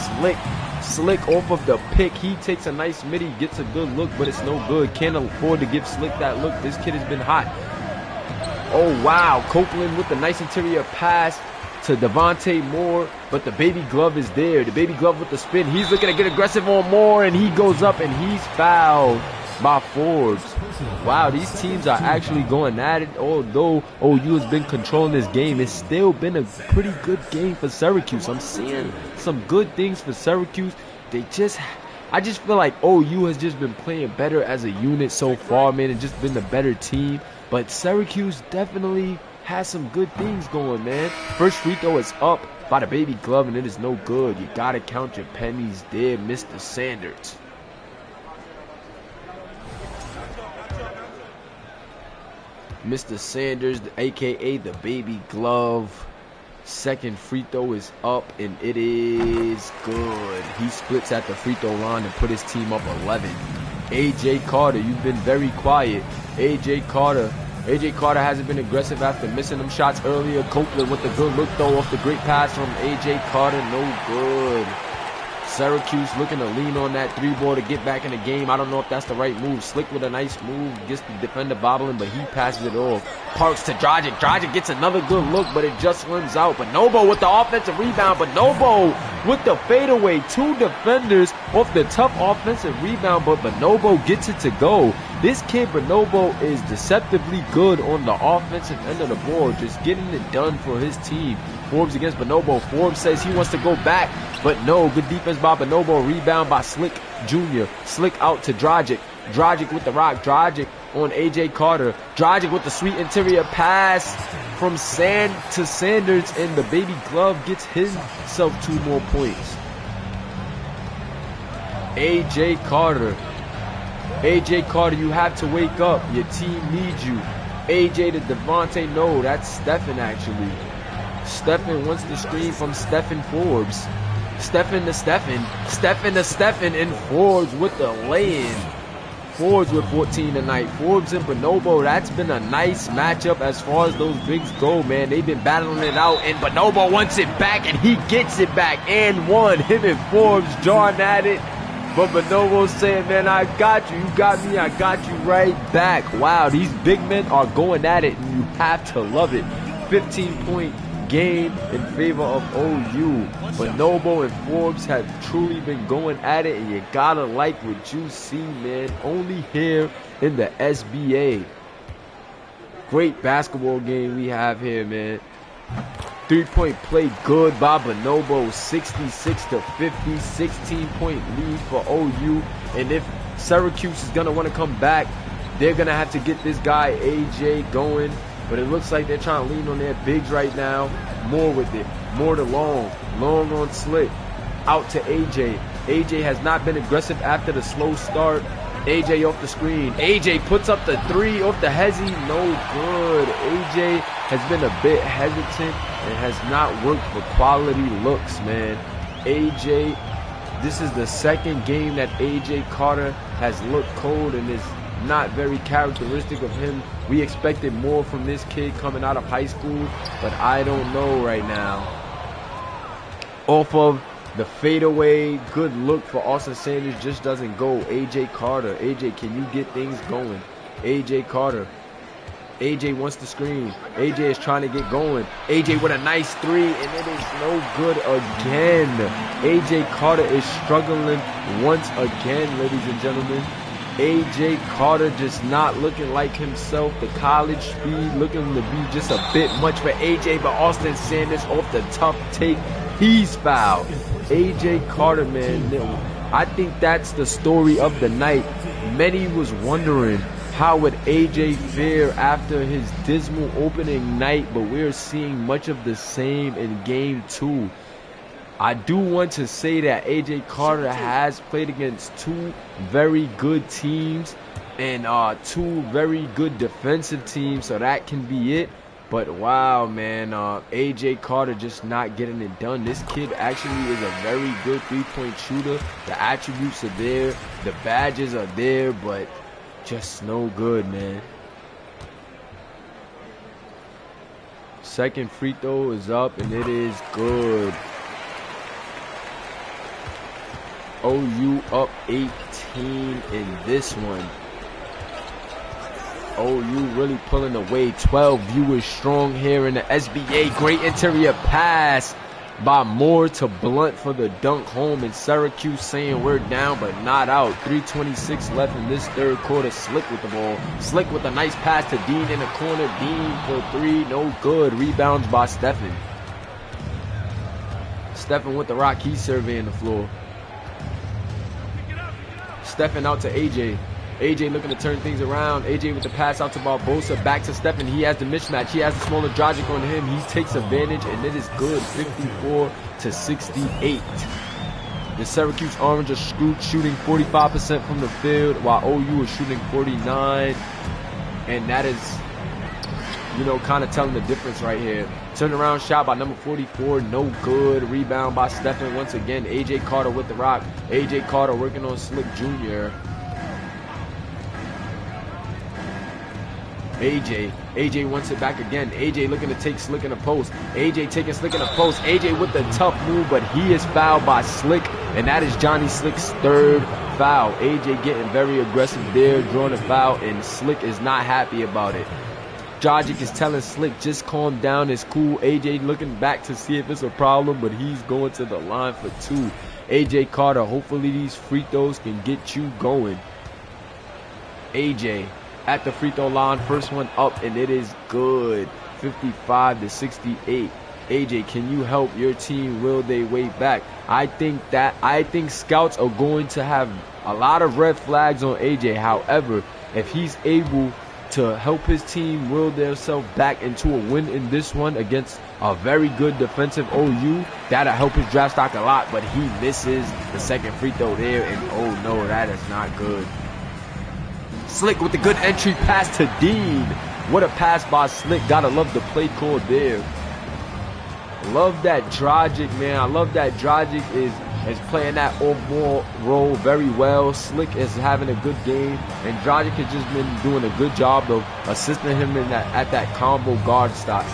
[SPEAKER 1] Slick off of the pick. He takes a nice midi, gets a good look, but it's no good. Can't afford to give Slick that look. This kid has been hot. Oh, wow. Copeland with the nice interior pass to Devontae Moore, but the baby glove is there. The baby glove with the spin. He's looking to get aggressive on Moore, and he goes up, and he's fouled by Forbes. Wow, these teams are actually going at it. Although OU has been controlling this game, it's still been a pretty good game for Syracuse. I'm seeing some good things for Syracuse. I just feel like OU has just been playing better as a unit so far, man, and just been the better team. But Syracuse definitely has some good things going, man. First free throw is up by the baby glove, and it is no good. You gotta count your pennies there, Mr. Sanders. Mr. Sanders, aka the baby glove. Second free throw is up, and it is good. He splits at the free throw line and put his team up 11. AJ Carter, you've been very quiet. AJ Carter hasn't been aggressive after missing them shots earlier. Copeland with the good look though off the great pass from AJ Carter. No good. Syracuse looking to lean on that 3-ball to get back in the game. I don't know if that's the right move. Slick with a nice move. Gets the defender bobbling, but he passes it off. Parks to Dragic. Dragic gets another good look, but it just runs out. Bonobo with the offensive rebound. Bonobo with the fadeaway. 2 defenders off the tough offensive rebound, but Bonobo gets it to go. This kid Bonobo is deceptively good on the offensive end of the ball, just getting it done for his team. Forbes against Bonobo. Forbes says he wants to go back, but no. Good defense by Bonobo. Rebound by Slick Jr. Slick out to Dragic. Dragic with the rock. Dragic on AJ Carter. Dragic with the sweet interior pass from Sanders, and the baby glove gets himself 2 more points. AJ Carter. AJ Carter, you have to wake up. Your team needs you. AJ to Devontae. No, that's Stephen actually. Stephen wants the screen from Stephen Forbes. Stephen to Stephen. Stephen to Stephen, and Forbes with the lay-in. Forbes with 14 tonight. Forbes and Bonobo, that's been a nice matchup as far as those bigs go, man. They've been battling it out, and Bonobo wants it back, and he gets it back. And one. Him and Forbes drawing at it. But Bonobo's saying, man, I got you. You got me. I got you right back. Wow, these big men are going at it, and you have to love it. 15-point game in favor of OU. Bonobo and Forbes have truly been going at it, and you gotta like what you see, man. Only here in the SBA. Great basketball game we have here, man. 3-point play good by Bonobo. 66 to 50, 16-point lead for OU. And if Syracuse is gonna want to come back, they're gonna have to get this guy AJ going. But it looks like they're trying to lean on their bigs right now. More with it. More to Long. Long on Slick. Out to AJ. AJ has not been aggressive after the slow start. AJ off the screen. AJ puts up the three off the hezzy. No good. AJ has been a bit hesitant and has not worked for quality looks, man. AJ, this is the second game that AJ Carter has looked cold, and is not very characteristic of him. We expected more from this kid coming out of high school, but I don't know right now. Off of the fadeaway, good look for Austin Sanders, just doesn't go. AJ Carter. AJ, can you get things going? AJ Carter. AJ wants the screen. AJ is trying to get going. AJ with a nice three, and it is no good again. AJ Carter is struggling once again, ladies and gentlemen. AJ Carter just not looking like himself. The college speed looking to be just a bit much for AJ, but Austin Sanders off the tough take. He's fouled. AJ Carter, man, I think that's the story of the night. Many was wondering how would AJ fare after his dismal opening night, but we're seeing much of the same in game 2. I do want to say that AJ Carter has played against two very good teams and two very good defensive teams, so that can be it. But wow, man, AJ Carter just not getting it done. This kid actually is a very good three-point shooter. The attributes are there, the badges are there, but just no good, man. Second free throw is up, and it is good. OU up 18 in this one. OU really pulling away. 12 viewers strong here in the SBA. Great interior pass by Moore to Blunt for the dunk home. And Syracuse saying we're down but not out. 3:26 left in this third quarter. Slick with the ball. Slick with a nice pass to Dean in the corner. Dean for three. No good. Rebounds by Stephen. Stephen with the rock. He's surveying the floor. Stephen out to AJ. AJ looking to turn things around. AJ with the pass out to Barbosa. Back to Stephen. He has the mismatch. He has the smaller Dragic on him. He takes advantage, and it is good. 54 to 68. The Syracuse Orange are shooting 45% from the field, while OU is shooting 49. And that is, you know, kind of telling the difference right here. Turnaround shot by number 44, no good. Rebound by Stephen once again. AJ Carter with the rock. AJ Carter working on Slick Jr. AJ wants it back again. AJ looking to take Slick in the post. AJ taking Slick in the post. AJ with the tough move, but he is fouled by Slick, and that is Johnny Slick's third foul. AJ getting very aggressive there, drawing a foul, and Slick is not happy about it. Dragic is telling Slick, just calm down, it's cool. AJ looking back to see if it's a problem, but he's going to the line for two. AJ Carter, hopefully these free throws can get you going. AJ at the free throw line, first one up, and it is good. 55 to 68. AJ, can you help your team will their way back? I think scouts are going to have a lot of red flags on AJ. However, if he's able to help his team will themselves back into a win in this one against a very good defensive OU, that'll help his draft stock a lot, but he misses the second free throw there, and oh no, that is not good. Slick with the good entry pass to Dean. What a pass by Slick. Gotta love the play call there. Love that Dragic, man. I love that Dragic is playing that off-ball role very well. Slick is having a good game, and Dragic has just been doing a good job of assisting him in at that combo guard spot.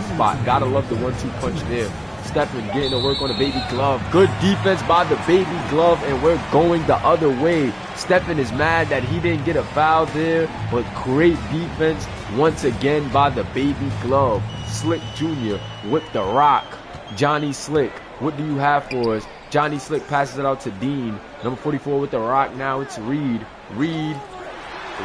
[SPEAKER 1] Gotta love the 1-2 punch there. Stephen getting to work on the baby glove. Good defense by the baby glove, and we're going the other way. Stephen is mad that he didn't get a foul there, but great defense once again by the baby glove. Slick Jr. with the rock. Johnny Slick, what do you have for us? Johnny Slick passes it out to Dean. Number 44 with the rock. Now it's Reed.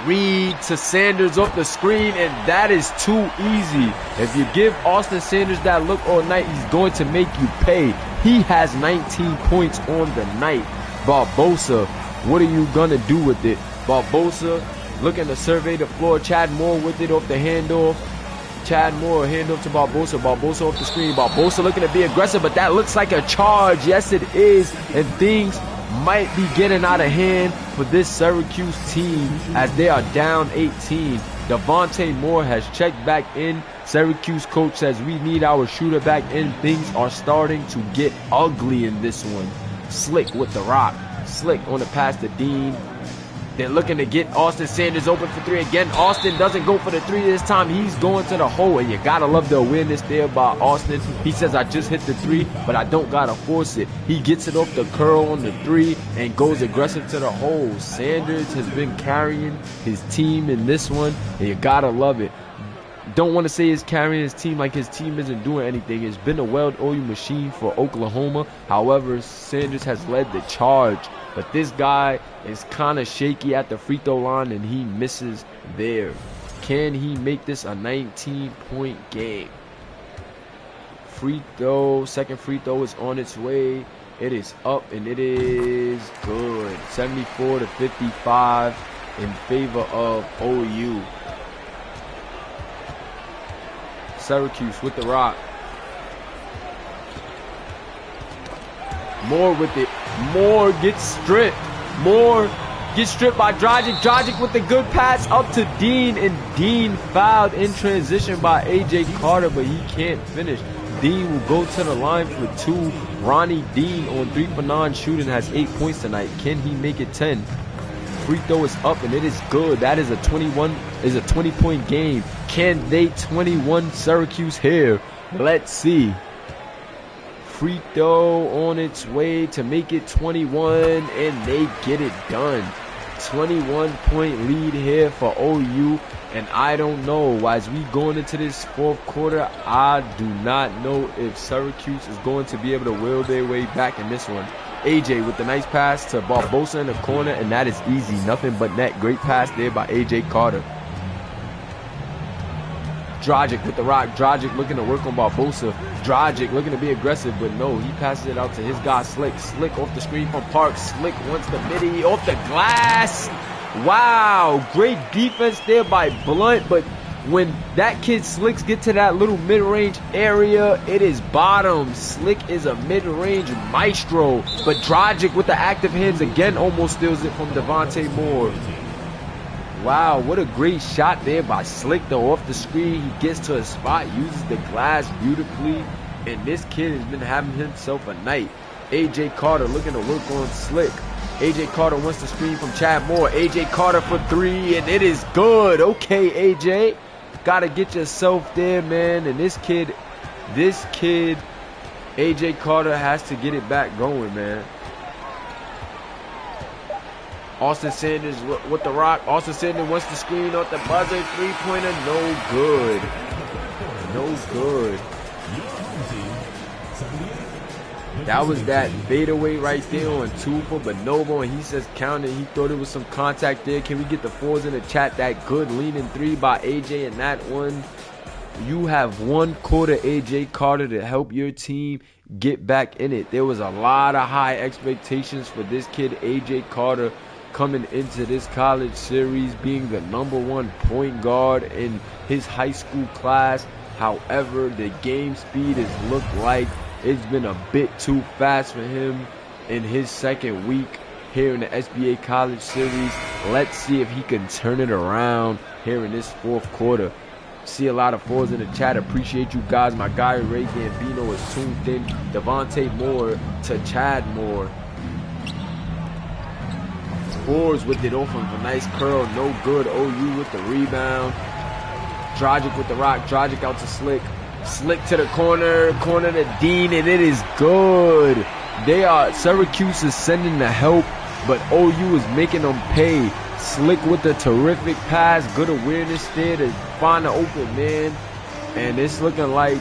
[SPEAKER 1] Reed to Sanders off the screen, and that is too easy. If you give Austin Sanders that look all night, he's going to make you pay. He has 19 points on the night. Barbosa, what are you going to do with it? Barbosa looking to survey the floor. Chad Moore with it off the handoff. Chad Moore, handoff to Barbosa. Barbosa off the screen. Barbosa looking to be aggressive, but that looks like a charge. Yes, it is. And things might be getting out of hand for this Syracuse team as they are down 18. Devontae Moore has checked back in. Syracuse coach says we need our shooter back in. Things are starting to get ugly in this one. Slick with the rock. Slick on the pass to Dean. They're looking to get Austin Sanders open for three again. Austin doesn't go for the three this time. He's going to the hole, and you gotta love the awareness there by Austin. He says, I just hit the three, but I don't gotta force it. He gets it off the curl on the three and goes aggressive to the hole. Sanders has been carrying his team in this one, and you gotta love it. Don't want to say he's carrying his team like his team isn't doing anything. It's been a well-oiled machine for Oklahoma. However, Sanders has led the charge. But this guy is kind of shaky at the free throw line, and he misses there. Can he make this a 19-point game? Free throw, second free throw is on its way. It is up, and it is good. 74-55 in favor of OU. Syracuse with the rock. Moore with it. Moore gets stripped. Moore gets stripped by Dragic. Dragic with the good pass up to Dean, and Dean fouled in transition by A.J. Carter, but he can't finish. Dean will go to the line for two. Ronnie Dean on 3 for 9 shooting has 8 points tonight. Can he make it 10? Free throw is up, and it is good. That is a 20-point game. Can they 21 Syracuse here? Let's see. Free throw on its way to make it 21, and they get it done. 21-point lead here for OU, and I don't know. As we going into this fourth quarter, I do not know if Syracuse is going to be able to will their way back in this one. AJ with the nice pass to Barbosa in the corner, and that is easy. Nothing but net. Great pass there by AJ Carter. Dragic with the rock. Dragic looking to work on Barbosa. Dragic looking to be aggressive, but no, he passes it out to his guy Slick. Slick off the screen from Parks. Slick wants the midi off the glass. Wow, great defense there by Blunt, but when that kid Slicks get to that little mid-range area, it is bottom. Slick is a mid-range maestro, but Dragic with the active hands again almost steals it from Devontae Moore. Wow, what a great shot there by Slick though. Off the screen, he gets to a spot, uses the glass beautifully, and this kid has been having himself a night. A.J. Carter looking to work on Slick. A.J. Carter wants to screen from Chad Moore. A.J. Carter for three, and it is good. Okay, A.J., gotta get yourself there, man. And this kid, A.J. Carter has to get it back going, man. Austin Sanders with the rock. Austin Sanders wants to screen off the buzzer. Three-pointer, no good. No good. That was that fadeaway right there on 2 for Bonobo, and he says counting. He thought it was some contact there. Can we get the fours in the chat? That good leaning 3 by AJ in that one. You have 1 quarter AJ Carter to help your team get back in it. There was a lot of high expectations for this kid AJ Carter coming into this college series, being the #1 point guard in his high school class. However, the game speed has looked like it's been a bit too fast for him in his second week here in the SBA College Series. Let's see if he can turn it around here in this fourth quarter. See a lot of fours in the chat. Appreciate you guys. My guy Ray Gambino is tuned in. Devontae Moore to Chad Moore. Forbes with it off of a nice curl. No good. OU with the rebound. Dragic with the rock. Dragic out to Slick. Slick to the corner. Corner to Dean, and it is good. Syracuse is sending the help, but OU is making them pay. Slick with the terrific pass. Good awareness there to find the open man. And it's looking like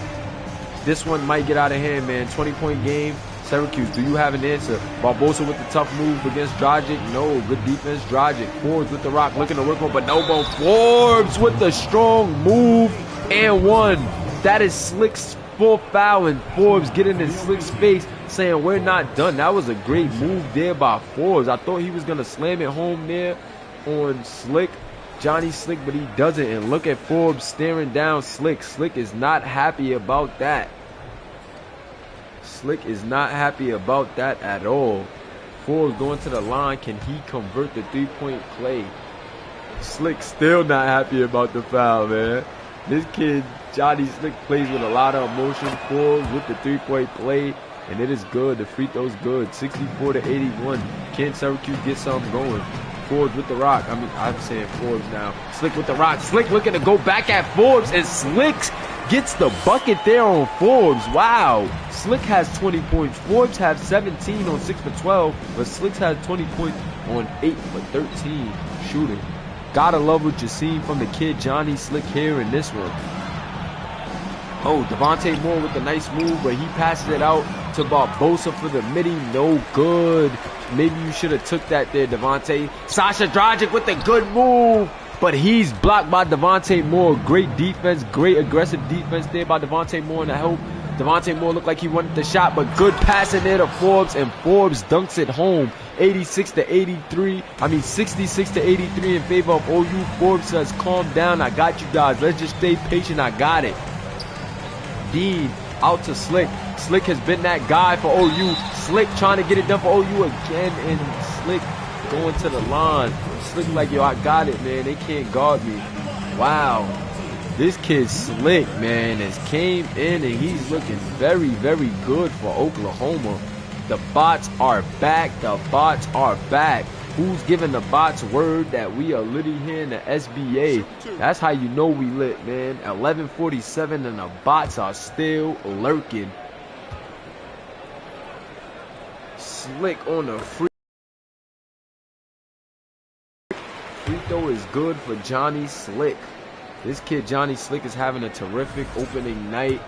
[SPEAKER 1] this one might get out of hand, man. 20-point game. Syracuse, do you have an answer? Barbosa with the tough move against Dragic. No, good defense. Dragic. Forbes with the rock, looking to work on Bonobo. Forbes with the strong move and one. That is Slick's full foul, and Forbes getting in Slick's face saying we're not done. That was a great move there by Forbes. I thought he was going to slam it home there on Slick, Johnny Slick, but he doesn't. And look at Forbes staring down Slick. Slick is not happy about that. Slick is not happy about that at all. Forbes going to the line. Can he convert the three-point play? Slick still not happy about the foul, man. This kid, Johnny Slick, plays with a lot of emotion. Forbes with the three-point play, and it is good. The free throw's good. 64-81. Can Syracuse get something going? Forbes with the rock. I'm saying Forbes now. Slick with the rock. Slick looking to go back at Forbes, and Slick gets the bucket there on Forbes. Wow. Slick has 20 points. Forbes has 17 on 6 for 12, but Slick has 20 points on 8 for 13 shooting. Gotta love what you're seeing from the kid Johnny Slick here in this one. Oh, Devontae Moore with the nice move, but he passes it out to Barbosa for the midi. No good. Maybe you should have took that there, Devontae. Sasha Dragic with the good move, but he's blocked by Devontae Moore. Great defense, great aggressive defense there by Devontae Moore in the help. Devontae Moore looked like he wanted the shot, but good passing there to Forbes, and Forbes dunks it home. 66-83. 66-83 in favor of OU. Forbes says, calm down. I got you guys. Let's just stay patient. I got it. Dean out to Slick. Slick has been that guy for OU. Slick trying to get it done for OU again, and Slick going to the line. Slick like, yo, I got it, man. They can't guard me. Wow. This kid Slick, man, has came in, and he's looking very, very good for Oklahoma. The bots are back. The bots are back. Who's giving the bots word that we are lit here in the SBA? That's how you know we lit, man. 11:47, and the bots are still lurking. Slick on the free throw is good for Johnny Slick. This kid Johnny Slick is having a terrific opening night.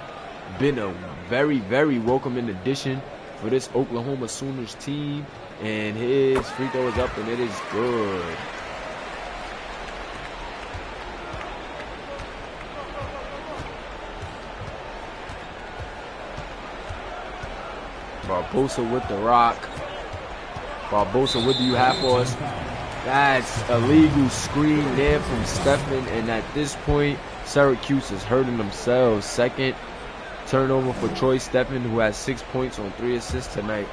[SPEAKER 1] Been a very, very welcoming addition for this Oklahoma Sooners team. And his free throw is up, and it is good. Barbosa with the rock. Barbosa, what do you have for us? That's a legal screen there from Stephen, and at this point, Syracuse is hurting themselves. Second turnover for Troy Stephen, who has 6 points on 3 assists tonight.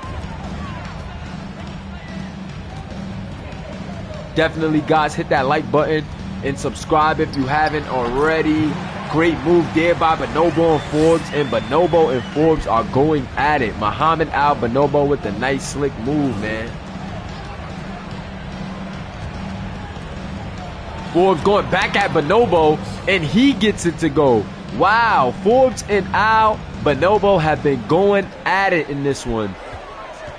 [SPEAKER 1] Definitely, guys, hit that like button and subscribe if you haven't already. Great move there by Bonobo and Forbes, and Bonobo and Forbes are going at it. Muhammad Al-Bonobo with the nice slick move, man. Forbes going back at Bonobo, and he gets it to go. Wow, Forbes and Al-Bonobo have been going at it in this one.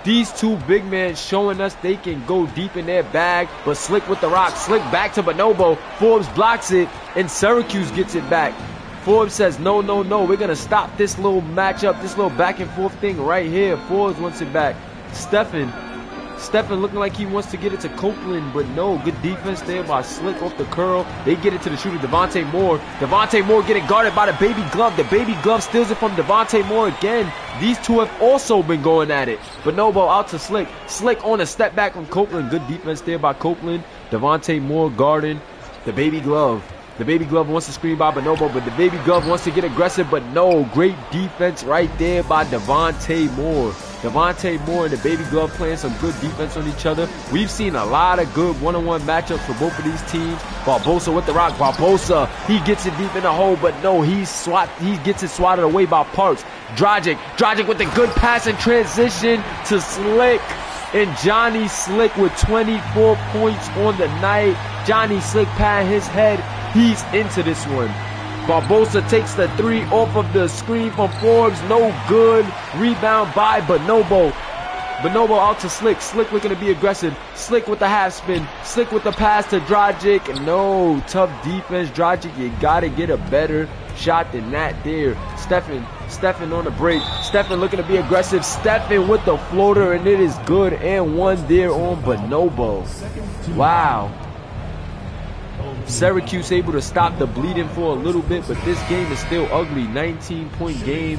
[SPEAKER 1] These two big men showing us they can go deep in their bag, but Slick with the rock. Slick back to Bonobo. Forbes blocks it, and Syracuse gets it back. Forbes says, no, no, no. We're going to stop this little matchup, this little back and forth thing right here. Forbes wants it back. Stephen looking like he wants to get it to Copeland, but no. Good defense there by Slick off the curl. They get it to the shooter, Devontae Moore. Devontae Moore getting guarded by the baby glove. The baby glove steals it from Devontae Moore again. These two have also been going at it. Bonobo out to Slick. Slick on a step back from Copeland. Good defense there by Copeland. Devontae Moore guarding the baby glove. The baby glove wants to screen by Bonobo, but the baby glove wants to get aggressive, but no. Great defense right there by Devontae Moore. Devontae Moore and the Baby Glove playing some good defense on each other. We've seen a lot of good one-on-one matchups for both of these teams. Barbosa with the rock. Barbosa, he gets it deep in the hole, but no, he gets it swatted away by Parks. Dragic with the good pass in transition to Slick. And Johnny Slick with 24 points on the night. Johnny Slick patting his head. He's into this one. Barbosa takes the three off of the screen from Forbes. No good. Rebound by Bonobo. Bonobo out to Slick. Slick looking to be aggressive. Slick with the half spin. Slick with the pass to Dragic. No. Tough defense. Dragic, you got to get a better shot than that there. Stephen on the break. Stephen looking to be aggressive. Stephen with the floater, and it is good. And one there on Bonobo. Wow. Syracuse able to stop the bleeding for a little bit, but this game is still ugly. 19-point game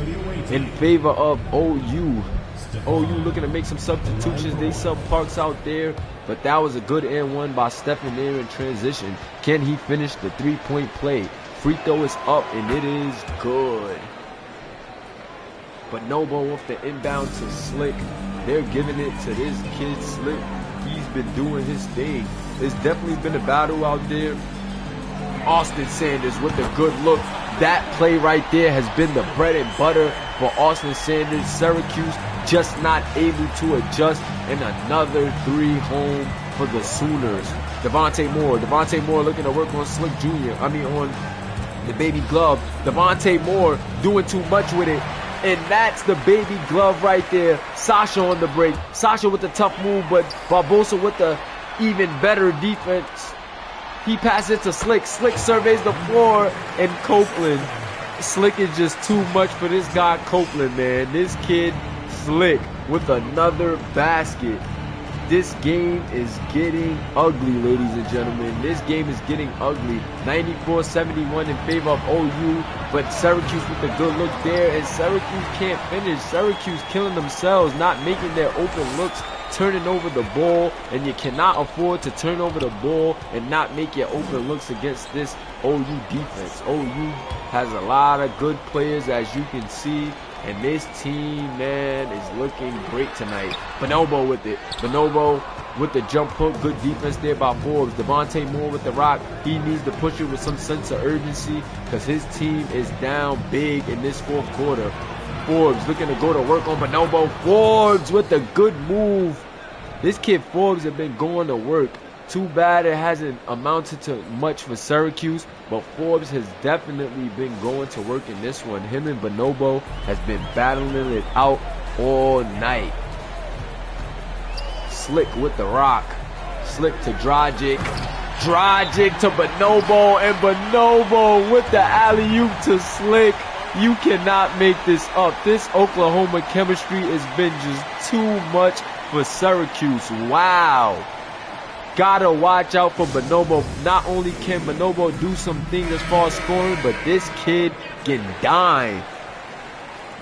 [SPEAKER 1] in favor of OU. OU looking to make some substitutions. They sub Parks out there, but that was a good and one by Stephen there in transition. Can he finish the three-point play? Free throw is up, and it is good. Bonobo off the inbound to Slick. They're giving it to this kid Slick. He's been doing his thing. It's definitely been a battle out there. Austin Sanders with a good look. That play right there has been the bread and butter for Austin Sanders. Syracuse just not able to adjust, and another three home for the Sooners. Devontae Moore looking to work on Slick Jr. On the Baby Glove. Devontae Moore doing too much with it. And that's the Baby Glove right there. Sasha on the break. Sasha with the tough move, but Barbosa with the even better defense. He passes it to Slick. Slick surveys the floor, and Copeland. Slick is just too much for this guy Copeland, man. This kid Slick with another basket. This game is getting ugly, ladies and gentlemen. This game is getting ugly. 94-71 in favor of OU, but Syracuse with a good look there, and Syracuse can't finish. Syracuse killing themselves, not making their open looks, turning over the ball, and you cannot afford to turn over the ball and not make your open looks against this OU defense. OU has a lot of good players, as you can see, and this team, man, is looking great tonight. Bonobo with it. Bonobo with the jump hook. Good defense there by Forbes. Devontae Moore with the rock. He needs to push it with some sense of urgency because his team is down big in this fourth quarter. Forbes looking to go to work on Bonobo. Forbes with the good move. This kid Forbes has been going to work. Too bad it hasn't amounted to much for Syracuse, but Forbes has definitely been going to work in this one. Him and Bonobo has been battling it out all night. Slick with the rock. Slick to Dragic. Dragic to Bonobo, and Bonobo with the alley-oop to Slick. You cannot make this up. This Oklahoma chemistry has been just too much for Syracuse. Wow. Gotta watch out for Bonobo. Not only can Bonobo do some things as far as scoring, but this kid can dime.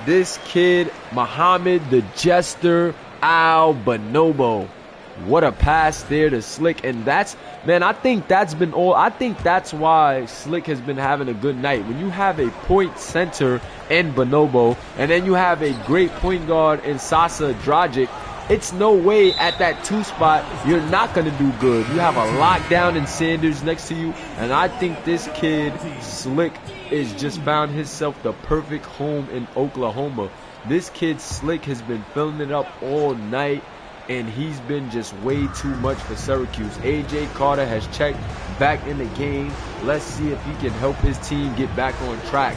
[SPEAKER 1] This kid, Muhammad the Jester Al Bonobo. What a pass there to Slick. And that's, man, I think that's been all. I think that's why Slick has been having a good night. When you have a point center in Bonobo, and then you have a great point guard in Sasa Dragic, it's no way at that 2 spot you're not going to do good. You have a lockdown in Sanders next to you, and I think this kid Slick is just found himself the perfect home in Oklahoma. This kid Slick has been filling it up all night, and he's been just way too much for Syracuse. AJ Carter has checked back in the game. Let's see if he can help his team get back on track.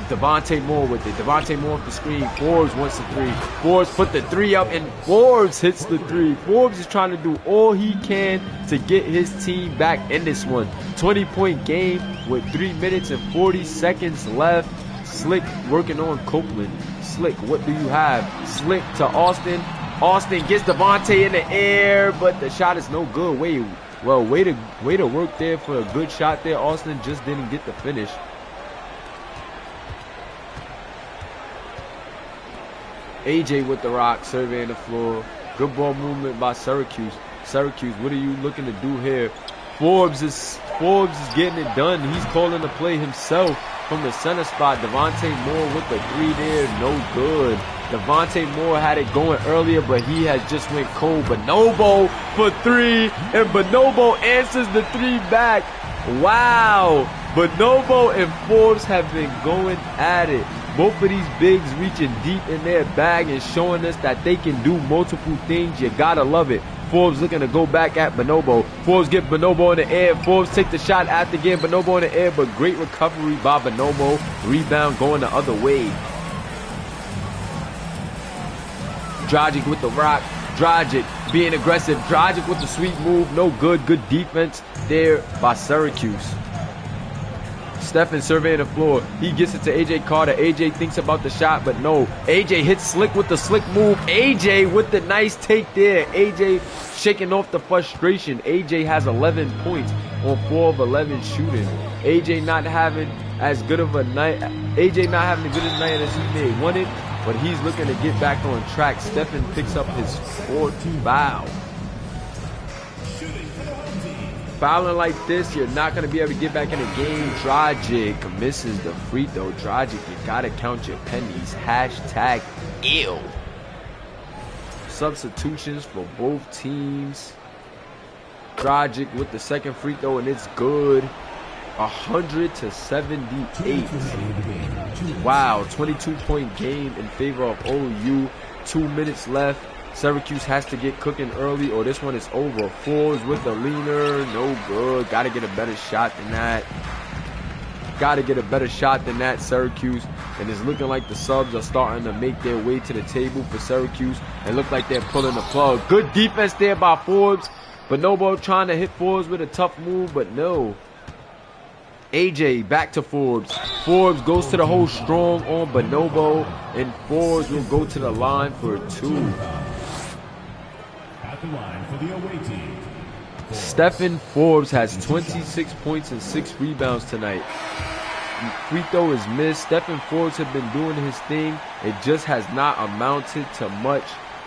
[SPEAKER 1] Devontae Moore with it. Devontae Moore off the screen. Forbes wants the three. Forbes put the three up, and Forbes hits the three. Forbes is trying to do all he can to get his team back in this one. 20-point game with 3 minutes and 40 seconds left. Slick working on Copeland. Slick, what do you have? Slick to Austin. Austin gets Devontae in the air, but the shot is no good. Way to work there for a good shot there. Austin just didn't get the finish. AJ with the rock, surveying the floor. Good ball movement by Syracuse. Syracuse, what are you looking to do here? Forbes is getting it done. He's calling the play himself from the center spot. Devontae Moore with the three there, no good. Devontae Moore had it going earlier, but he has just went cold. Bonobo for three, and Bonobo answers the three back. Wow. Bonobo and Forbes have been going at it. Both of these bigs reaching deep in their bag and showing us that they can do multiple things. You gotta love it. Forbes looking to go back at Bonobo. Forbes get Bonobo in the air. Forbes take the shot after getting Bonobo in the air, but great recovery by Bonobo. Rebound going the other way. Dragic with the rock. Dragic being aggressive. Dragic with the sweet move. No good. Good defense there by Syracuse. Stephen surveying the floor. He gets it to AJ Carter. AJ thinks about the shot, but no. AJ hits Slick with the slick move. AJ with the nice take there. AJ shaking off the frustration. AJ has 11 points on 4 of 11 shooting. AJ not having as good of a night. AJ not having a good night as he may have wanted, but he's looking to get back on track. Stephen picks up his 4th foul. Fouling like this, you're not going to be able to get back in the game. Dragic misses the free throw. Dragic, you got to count your pennies. Hashtag ill. Substitutions for both teams. Dragic with the second free throw, and it's good. 100 to 78. Wow, 22-point game in favor of OU. 2 minutes left. Syracuse has to get cooking early or this one is over. Forbes with the leaner. No good. Got to get a better shot than that. Got to get a better shot than that, Syracuse. And it's looking like the subs are starting to make their way to the table for Syracuse. It look like they're pulling the plug. Good defense there by Forbes. Bonobo trying to hit Forbes with a tough move, but no. AJ back to Forbes. Forbes goes to the hole strong on Bonobo. And Forbes will go to the line for 2.
[SPEAKER 2] At the line for the away team.
[SPEAKER 1] Stephen Forbes has 26 points and 6 rebounds tonight. Free throw is missed. Stephen Forbes has been doing his thing. It just has not amounted to much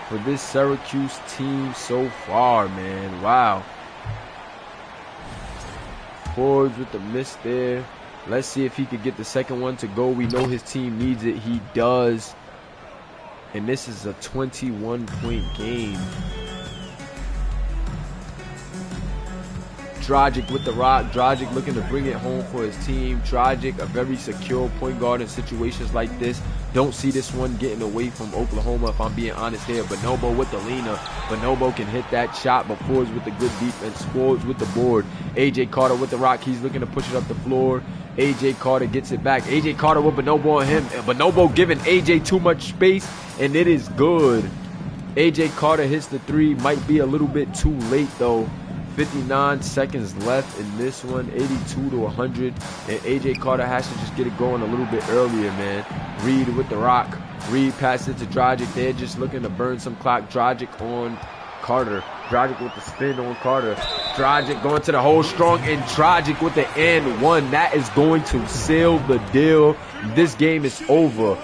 [SPEAKER 1] for this Syracuse team so far, man. Wow. Forbes with the miss there. Let's see if he could get the second one to go. We know his team needs it. He does. And this is a 21-point game. Dragic with the rock. Dragic looking to bring it home for his team. Dragic, a very secure point guard in situations like this. Don't see this one getting away from Oklahoma, if I'm being honest here. Bonobo with the leaner. Bonobo can hit that shot, but Forbes with the good defense. Forbes with the board. AJ Carter with the rock. He's looking to push it up the floor. AJ Carter gets it back. AJ Carter with Bonobo on him. And Bonobo giving AJ too much space, and it is good. AJ Carter hits the 3. Might be a little bit too late, though. 59 seconds left in this one, 82 to 100, and AJ Carter has to just get it going a little bit earlier, man. Reed with the rock. Reed passes it to Dragic. They're just looking to burn some clock. Dragic on Carter. Dragic with the spin on Carter. Dragic going to the hole strong, and Dragic with the and one. That is going to seal the deal. This game is over.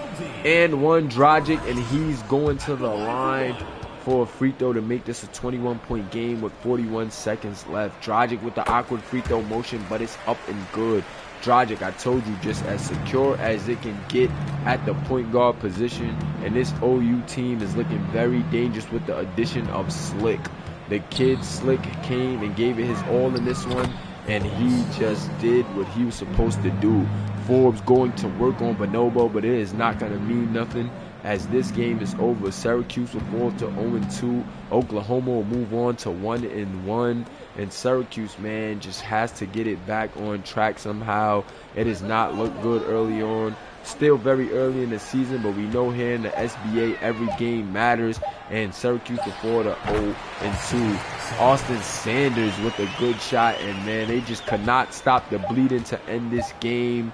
[SPEAKER 1] And one Dragic, and he's going to the line for a free throw to make this a 21-point game with 41 seconds left. Dragic with the awkward free throw motion, but it's up and good. Dragic, I told you, just as secure as it can get at the point guard position. And this OU team is looking very dangerous with the addition of Slick. The kid Slick came and gave it his all in this one, and he just did what he was supposed to do. Forbes going to work on Bonobo, but it is not going to mean nothing as this game is over. Syracuse will fall to 0-2. Oklahoma will move on to 1-1. And Syracuse, man, just has to get it back on track somehow. It has not looked good early on. Still very early in the season, but we know here in the SBA every game matters. And Syracuse will fall to 0-2. Austin Sanders with a good shot, and man, they just could not stop the bleeding to end this game.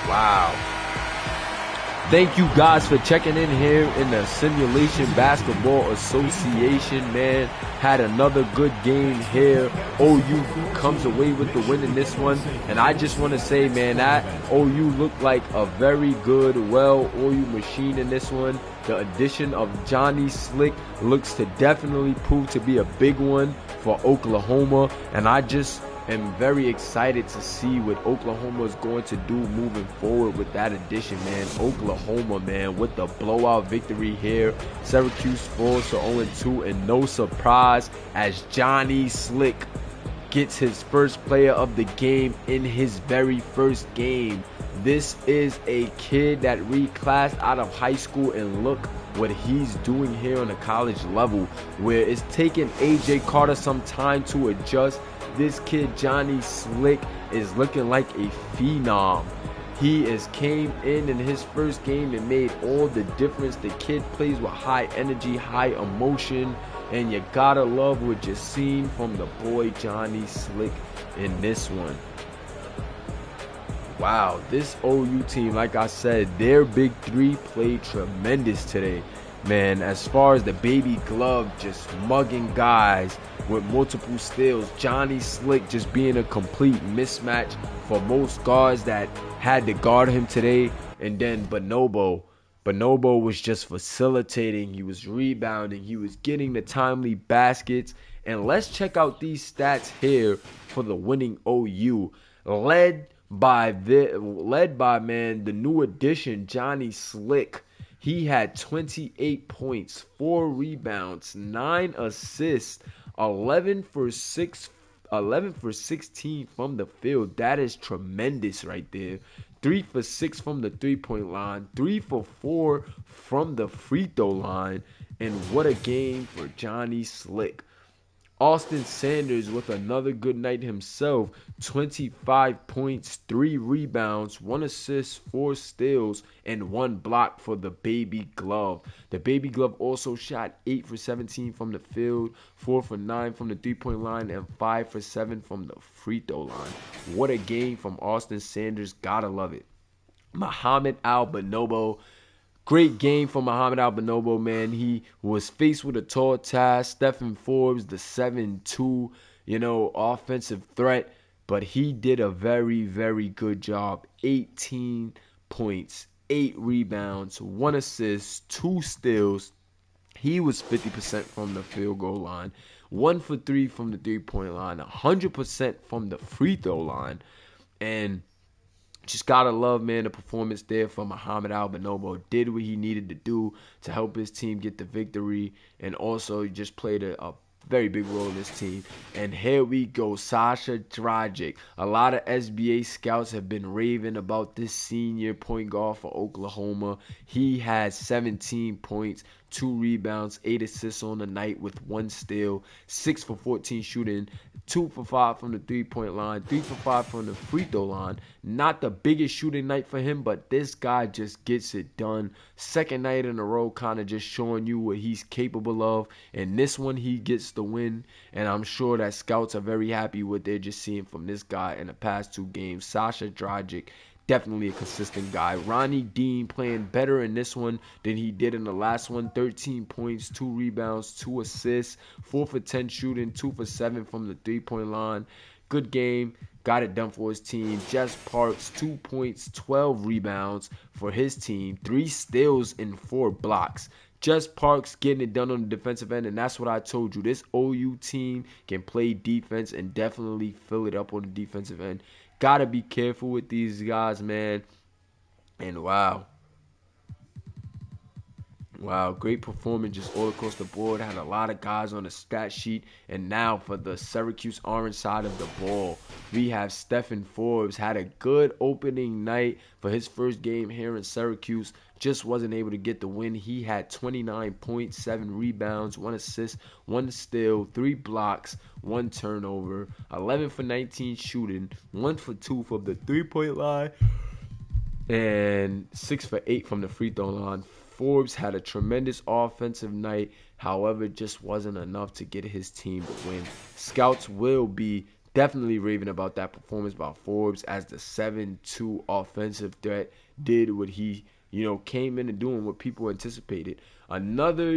[SPEAKER 1] Wow. Thank you guys for checking in here in the Simulation Basketball Association, man. Had another good game here. OU comes away with the win in this one. And I just want to say, man, that OU looked like a very good, well-oiled machine in this one. The addition of Johnny Slick looks to definitely prove to be a big one for Oklahoma. And I just am very excited to see what Oklahoma is going to do moving forward with that addition, man. Oklahoma, man, with the blowout victory here. Syracuse falls to 0-2, and no surprise as Johnny Slick gets his first player of the game in his very first game. This is a kid that reclassed out of high school, and look what he's doing here on a college level, where it's taking AJ Carter some time to adjust. This kid Johnny Slick is looking like a phenom. He came in his first game and made all the difference. The kid plays with high energy, high emotion, and you gotta love what you're seeing from the boy Johnny Slick in this one. Wow, this OU team, like I said, their big three played tremendous today. Man, as far as the baby glove just mugging guys with multiple steals, Johnny Slick just being a complete mismatch for most guards that had to guard him today. And then Bonobo was just facilitating, he was rebounding, he was getting the timely baskets. And let's check out these stats here for the winning OU. Led by man, the new addition, Johnny Slick. He had 28 points, 4 rebounds, 9 assists, 11 for 16 from the field. That is tremendous right there. 3 for 6 from the three-point line, 3 for 4 from the free throw line. And what a game for Johnny Slick. Austin Sanders with another good night himself. 25 points, 3 rebounds, 1 assist, 4 steals, and 1 block for the baby glove. The baby glove also shot 8 for 17 from the field, 4 for 9 from the three-point line, and 5 for 7 from the free throw line. What a game from Austin Sanders. Gotta love it. Muhammad Al-Bonobo. Great game for Muhammad Al-Bonobo, man. He was faced with a tall task. Stephen Forbes, the 7'2", offensive threat. But he did a very, very good job. 18 points, 8 rebounds, 1 assist, 2 steals. He was 50% from the field goal line, 1 for 3 from the three-point line, 100% from the free throw line. And just gotta love, man, the performance there for Muhammad Al-Bonobo. Did what he needed to do to help his team get the victory, and also just played a very big role in this team. And here we go, Sasha Dragic. A lot of SBA scouts have been raving about this senior point guard for Oklahoma. He had 17 points, 2 rebounds, 8 assists on the night with 1 steal, 6 for 14 shooting, 2 for 5 from the three-point line, 3 for 5 from the free throw line. Not the biggest shooting night for him, but this guy just gets it done. Second night in a row, kind of just showing you what he's capable of. And this one, he gets the win. And I'm sure that scouts are very happy with what they're just seeing from this guy in the past 2 games. Sasha Dragic, definitely a consistent guy. Ronnie Dean playing better in this one than he did in the last one. 13 points, 2 rebounds, 2 assists, 4 for 10 shooting, 2 for 7 from the three-point line. Good game. Got it done for his team. Jess Parks, 2 points, 12 rebounds for his team. 3 steals and 4 blocks. Jess Parks getting it done on the defensive end, and that's what I told you. This OU team can play defense and definitely fill it up on the defensive end. Gotta be careful with these guys, man. And wow, great performance just all across the board. Had a lot of guys on the stat sheet. And now for the Syracuse Orange side of the ball, we have Stephen Forbes. Had a good opening night for his first game here in Syracuse. Just wasn't able to get the win. He had 29 points, 7 rebounds, 1 assist, 1 steal, 3 blocks, 1 turnover, 11 for 19 shooting, 1 for 2 from the three-point line, and 6 for 8 from the free throw line. Forbes had a tremendous offensive night. However, just wasn't enough to get his team to win. Scouts will be definitely raving about that performance by Forbes, as the 7'2" offensive threat did what he, came in and doing what people anticipated. Another,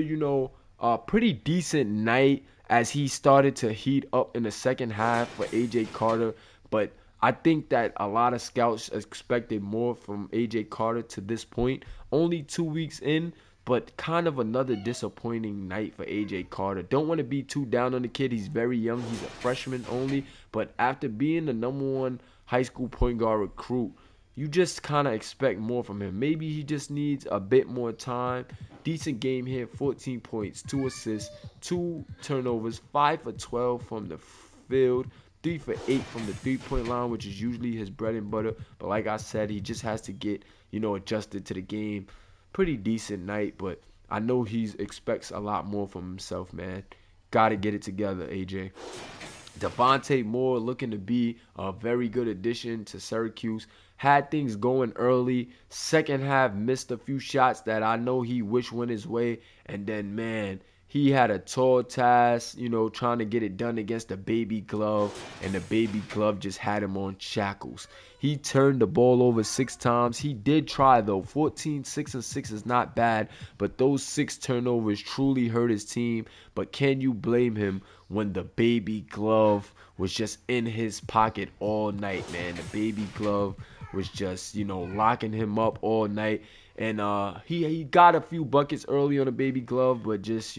[SPEAKER 1] pretty decent night as he started to heat up in the second half for AJ Carter. But I think that a lot of scouts expected more from AJ Carter to this point. Only 2 weeks in, but kind of another disappointing night for AJ Carter. Don't want to be too down on the kid. He's very young. He's a freshman only. But after being the #1 high school point guard recruit, you just kind of expect more from him. Maybe he just needs a bit more time. Decent game here, 14 points, 2 assists, 2 turnovers, 5 for 12 from the field, 3 for 8 from the three-point line, which is usually his bread and butter. But like I said, he just has to get, adjusted to the game. Pretty decent night, but I know he expects a lot more from himself, man. Got to get it together, AJ. Devontae Moore looking to be a very good addition to Syracuse. Had things going early. Second half, missed a few shots that I know he wished went his way. And then, man, he had a tall task, trying to get it done against the baby glove. And the baby glove just had him on shackles. He turned the ball over 6 times. He did try, though. 14, 6, and 6 is not bad. But those 6 turnovers truly hurt his team. But can you blame him when the baby glove was just in his pocket all night, man? The baby glove was just, locking him up all night. And he got a few buckets early on the baby glove, but just,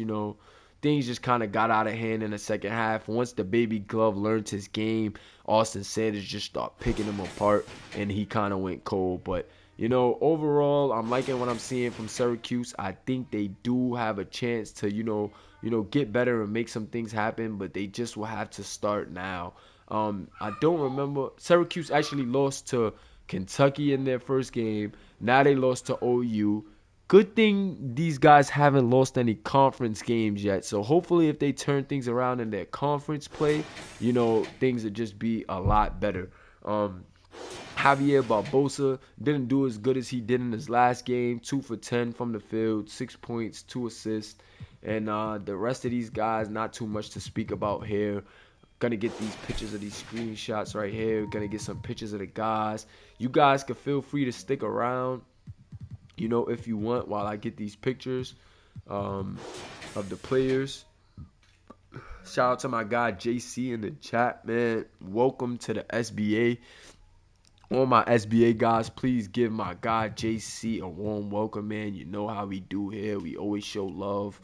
[SPEAKER 1] things just kind of got out of hand in the second half. Once the baby glove learned his game, Austin Sanders just started picking him apart, and he kind of went cold. But, overall, I'm liking what I'm seeing from Syracuse. I think they do have a chance to, get better and make some things happen, but they just will have to start now. I don't remember. Syracuse actually lost to Kentucky in their first game. Now they lost to OU. Good thing these guys haven't lost any conference games yet. So hopefully if they turn things around in their conference play, things would just be a lot better. Javier Barbosa didn't do as good as he did in his last game. 2 for 10 from the field, 6 points, 2 assists. And the rest of these guys, not too much to speak about here. Gonna get these pictures of these screenshots right here. Gonna get some pictures of the guys. You guys can feel free to stick around, if you want, while I get these pictures of the players. Shout out to my guy JC in the chat, man. Welcome to the SBA. All my SBA guys, please give my guy JC a warm welcome, man. You know how we do here. We always show love.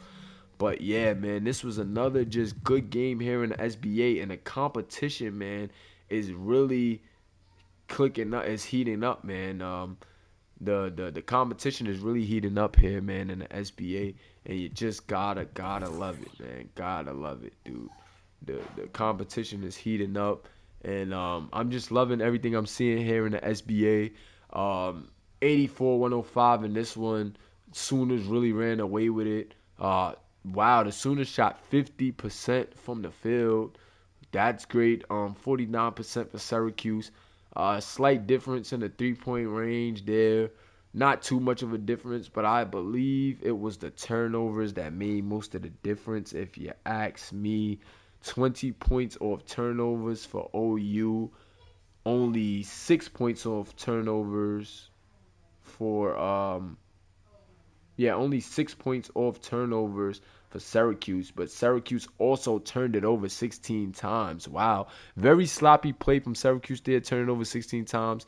[SPEAKER 1] But yeah, man, this was another just good game here in the SBA, and the competition, man, is really clicking up, is heating up, man. The competition is really heating up here, man, in the SBA, and you just gotta love it, man. Gotta love it, dude. The competition is heating up, and I'm just loving everything I'm seeing here in the SBA. 84-105 in this one. Sooners really ran away with it. Wow, the Sooners shot 50% from the field. That's great. 49% for Syracuse. Slight difference in the three-point range there. Not too much of a difference, but I believe it was the turnovers that made most of the difference. If you ask me, 20 points off turnovers for OU. Only 6 points off turnovers for only 6 points off turnovers for Syracuse, but Syracuse also turned it over 16 times. Wow. Very sloppy play from Syracuse there, turning over 16 times.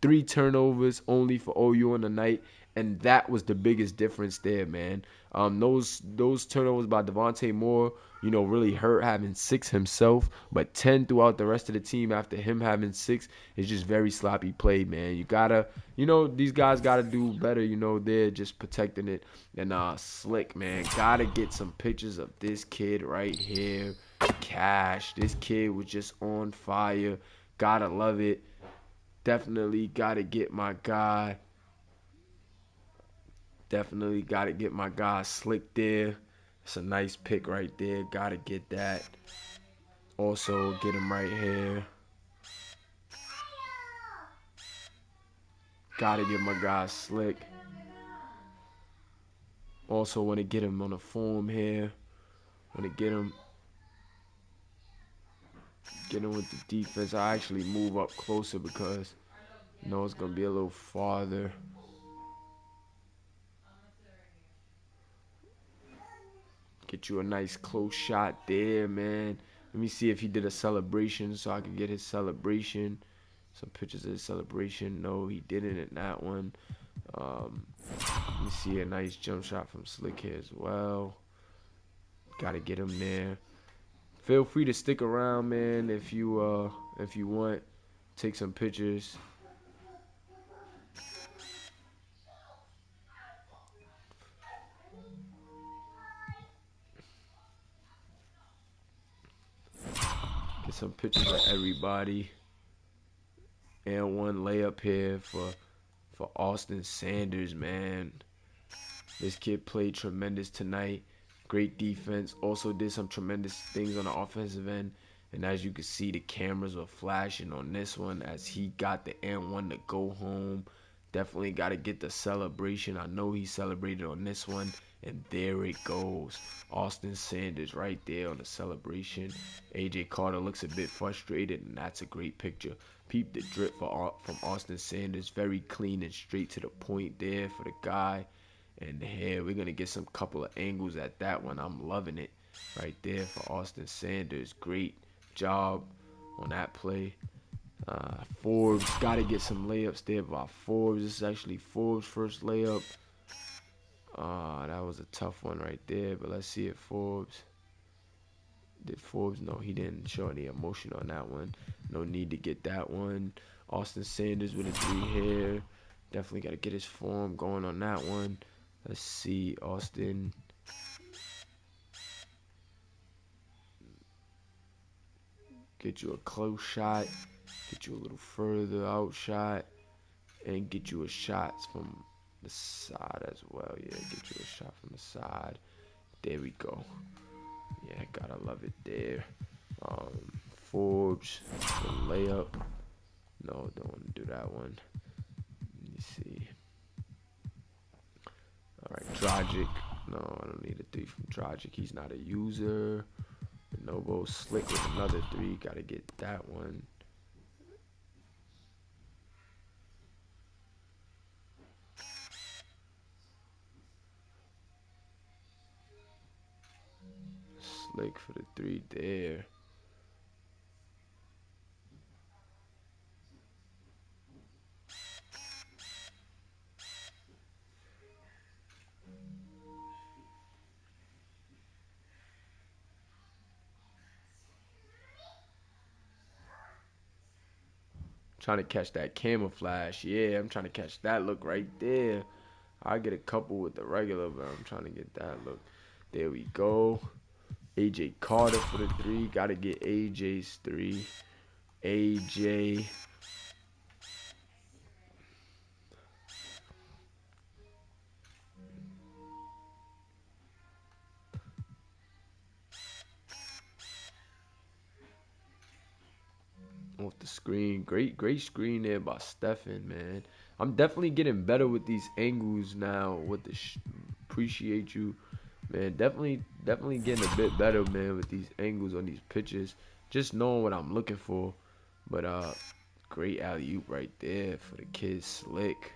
[SPEAKER 1] 3 turnovers only for OU on the night, and that was the biggest difference there, man. Those turnovers by Devontae Moore, really hurt, having 6 himself, but 10 throughout the rest of the team after him having 6 is just very sloppy play, man. You gotta, these guys gotta do better, they're just protecting it. And Slick, man, gotta get some pictures of this kid right here. Cash, this kid was just on fire. Gotta love it. Definitely gotta get my guy. Definitely gotta get my guy Slick there. It's a nice pick right there. Gotta get that. Also get him right here. Gotta get my guy Slick. Also want to get him on the form here. Want to get him with the defense. I actually move up closer because it's gonna be a little farther. Get you a nice close shot there, man. Let me see if he did a celebration so I can get his celebration. Some pictures of his celebration. No, he didn't in that one. You see a nice jump shot from Slick here as well. Got to get him there. Feel free to stick around, man, if you want. Take some pictures. Get some pictures of everybody. And one layup here for Austin Sanders, man. This kid played tremendous tonight. Great defense. Also did some tremendous things on the offensive end. And as you can see, the cameras were flashing on this one as he got the and one to go home. Definitely got to get the celebration. I know he celebrated on this one. And there it goes. Austin Sanders right there on the celebration. A.J. Carter looks a bit frustrated, and that's a great picture. Peep the drip from Austin Sanders. Very clean and straight to the point there for the guy. And here we're going to get some couple of angles at that one. I'm loving it right there for Austin Sanders. Great job on that play. Forbes got to get some layups there by Forbes. This is actually Forbes' first layup. That was a tough one right there. But let's see if Forbes. Did Forbes? No, he didn't show any emotion on that one. No need to get that one. Austin Sanders with a 3 here. Definitely got to get his form going on that one. Let's see, Austin. Get you a close shot. Get you a little further out shot. And get you a shot from the side as well. Yeah, get you a shot from the side. There we go. Yeah, gotta love it there. Forbes, the layup. No, don't want to do that one. Let me see. Alright, Dragic. No, I don't need a 3 from Dragic. He's not a user. Novo Slick with another 3. Gotta get that one. Slick for the 3 there. Trying to catch that camouflage. Yeah, I'm trying to catch that look right there. I get a couple with the regular, but I'm trying to get that look. There we go. A.J. Carter for the 3. Got to get A.J.'s 3. A.J. Off the screen. Great screen there by Stephen, man. I'm definitely getting better with these angles now. With the appreciate you, man. Definitely getting a bit better, man, with these angles on these pitches. Just knowing what I'm looking for. But great alley-oop right there for the kid Slick.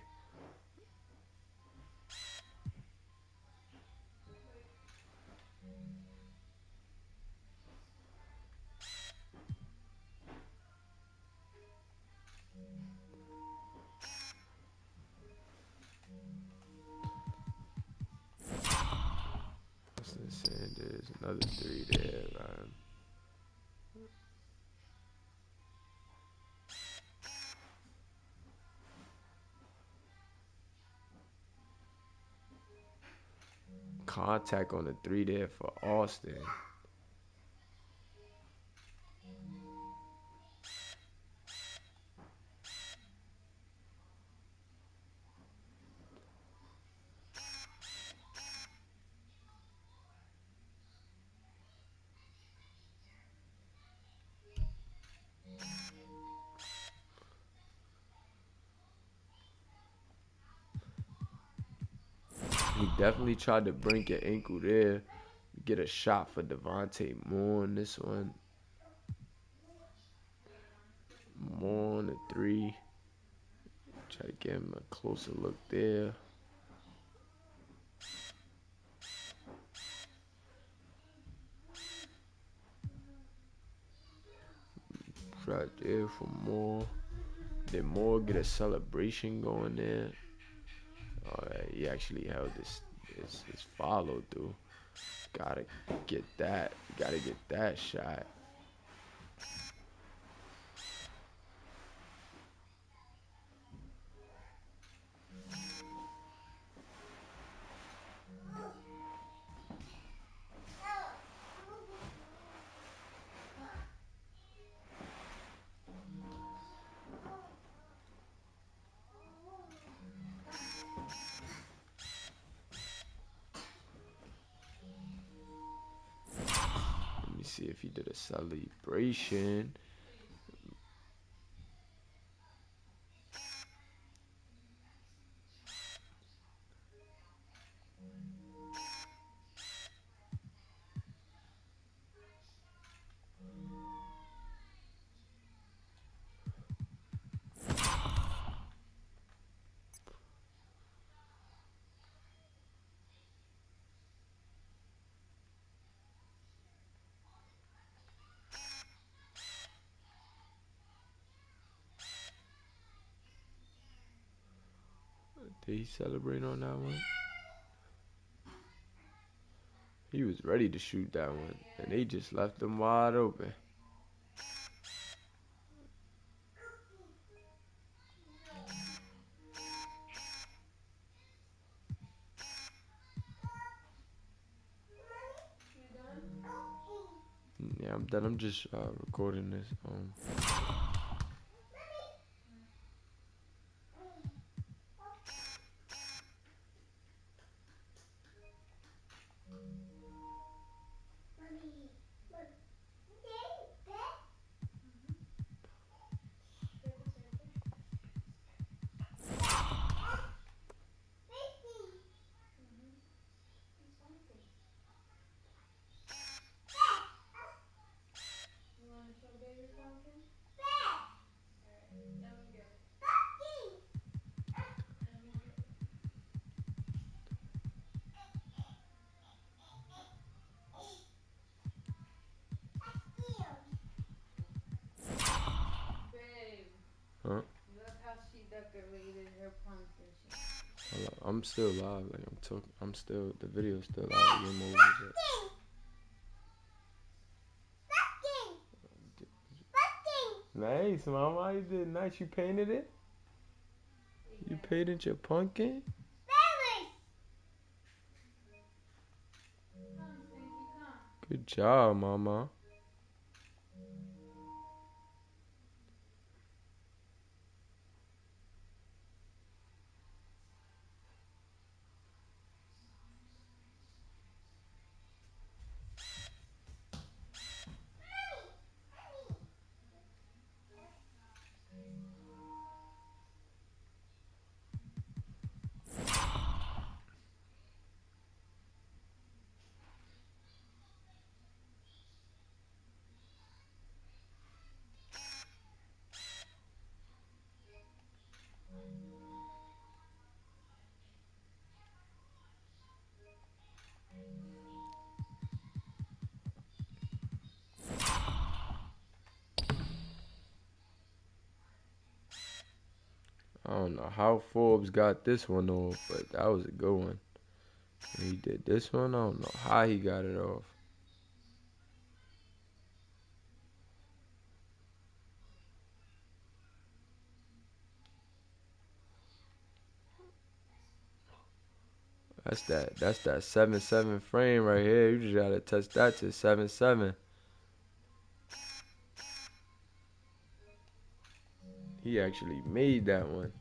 [SPEAKER 1] Austin Sanders, another 3 there, man. Contact on the 3 there for Austin. He definitely tried to break your ankle there. Get a shot for Devontae Moore on this one. Moore on the 3. Try to get him a closer look there. Right there for Moore. Then Moore get a celebration going there. he actually held his follow through. Gotta get that. Gotta get that shot. Let me see if he did a celebration. Did he celebrate on that one? He was ready to shoot that one, and they just left him wide open. Yeah, I'm done. I'm just recording this. Huh?
[SPEAKER 2] Look how she decorated her pumpkin.
[SPEAKER 1] I'm still live. Like I'm talking. I'm still. The video's still live. The game over. Nice, mama. You did nice. You painted it. You painted your pumpkin. Good job, mama. I don't know how Forbes got this one off, but that was a good one. And he did this one. I don't know how he got it off. That's that 7-7 frame right here. You just gotta touch that to 7-7. He actually made that one.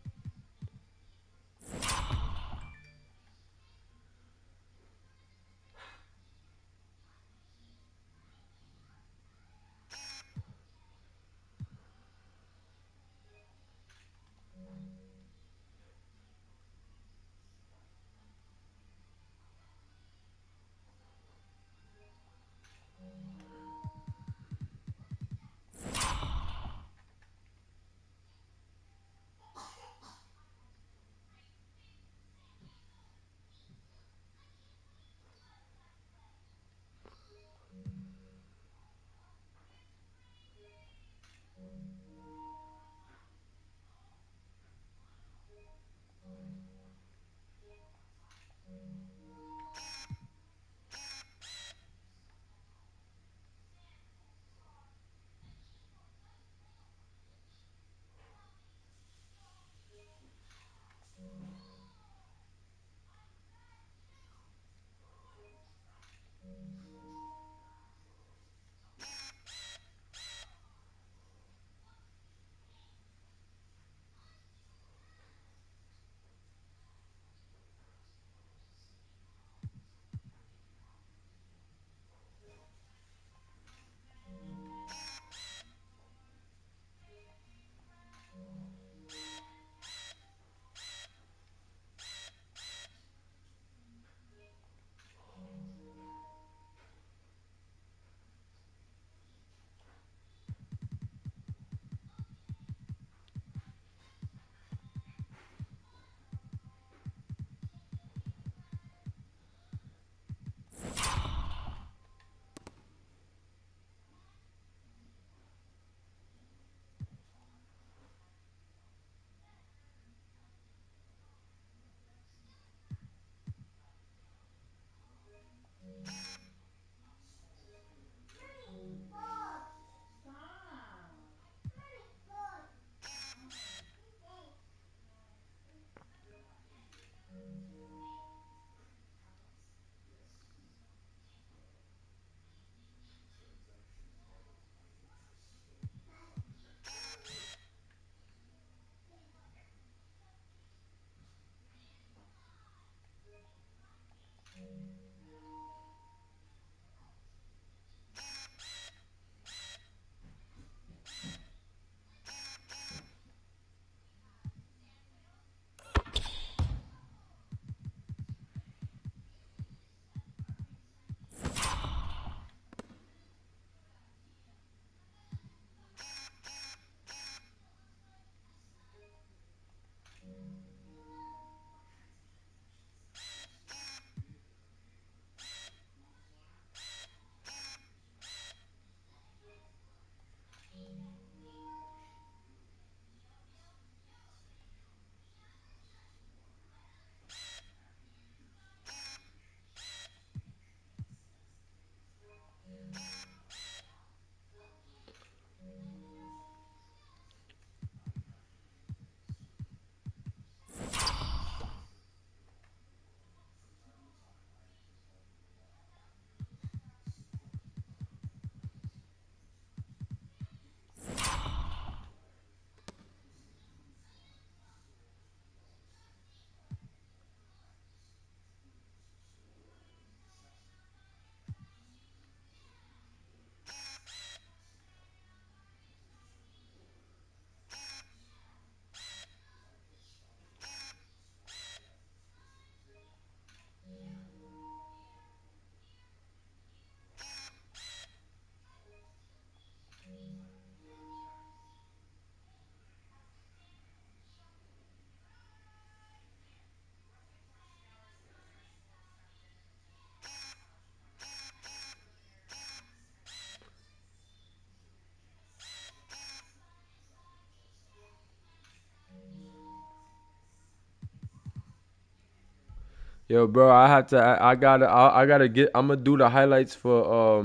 [SPEAKER 1] Yo, bro, I gotta get. I'm gonna do the highlights for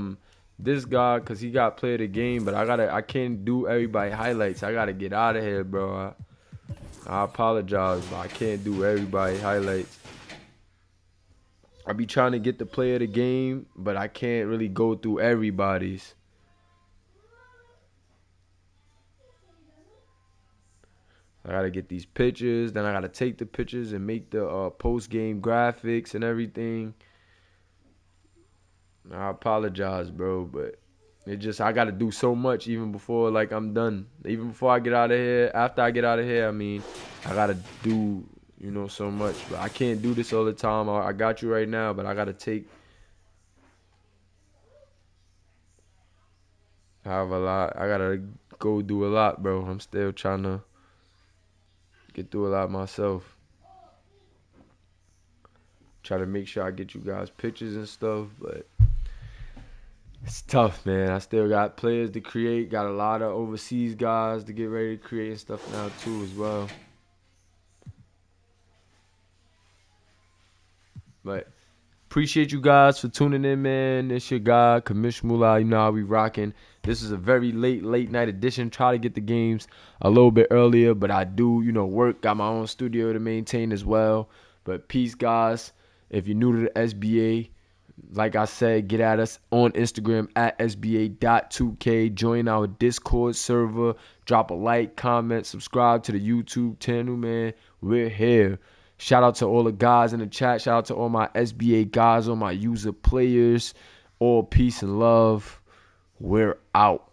[SPEAKER 1] this guy because he got player of the game, but I can't do everybody highlights. I gotta get out of here, bro. I apologize, but I can't do everybody highlights. I be trying to get the player of the game, but I can't really go through everybody's. I gotta get these pictures, then I gotta take the pictures and make the post game graphics and everything. I apologize, bro, but it just I gotta do so much even before like I'm done. Even before I get out of here, after I get out of here, I mean, I gotta do so much. But I can't do this all the time. I got you right now, but I gotta take. I have a lot. I gotta go do a lot, bro. I'm still trying to get through a lot myself. Try to make sure I get you guys pictures and stuff, but it's tough, man. I still got players to create. Got a lot of overseas guys to get ready to create and stuff now too as well. But appreciate you guys for tuning in, man. It's your guy, Kamish Mullah. You know how we rocking. This is a very late night edition. Try to get the games a little bit earlier, but I do, work. Got my own studio to maintain as well. But peace, guys. If you're new to the SBA, like I said, get at us on Instagram at SBA.2K. Join our Discord server. Drop a like, comment, subscribe to the YouTube channel, man. We're here. Shout out to all the guys in the chat. Shout out to all my SBA guys, all my user players. All peace and love. We're out.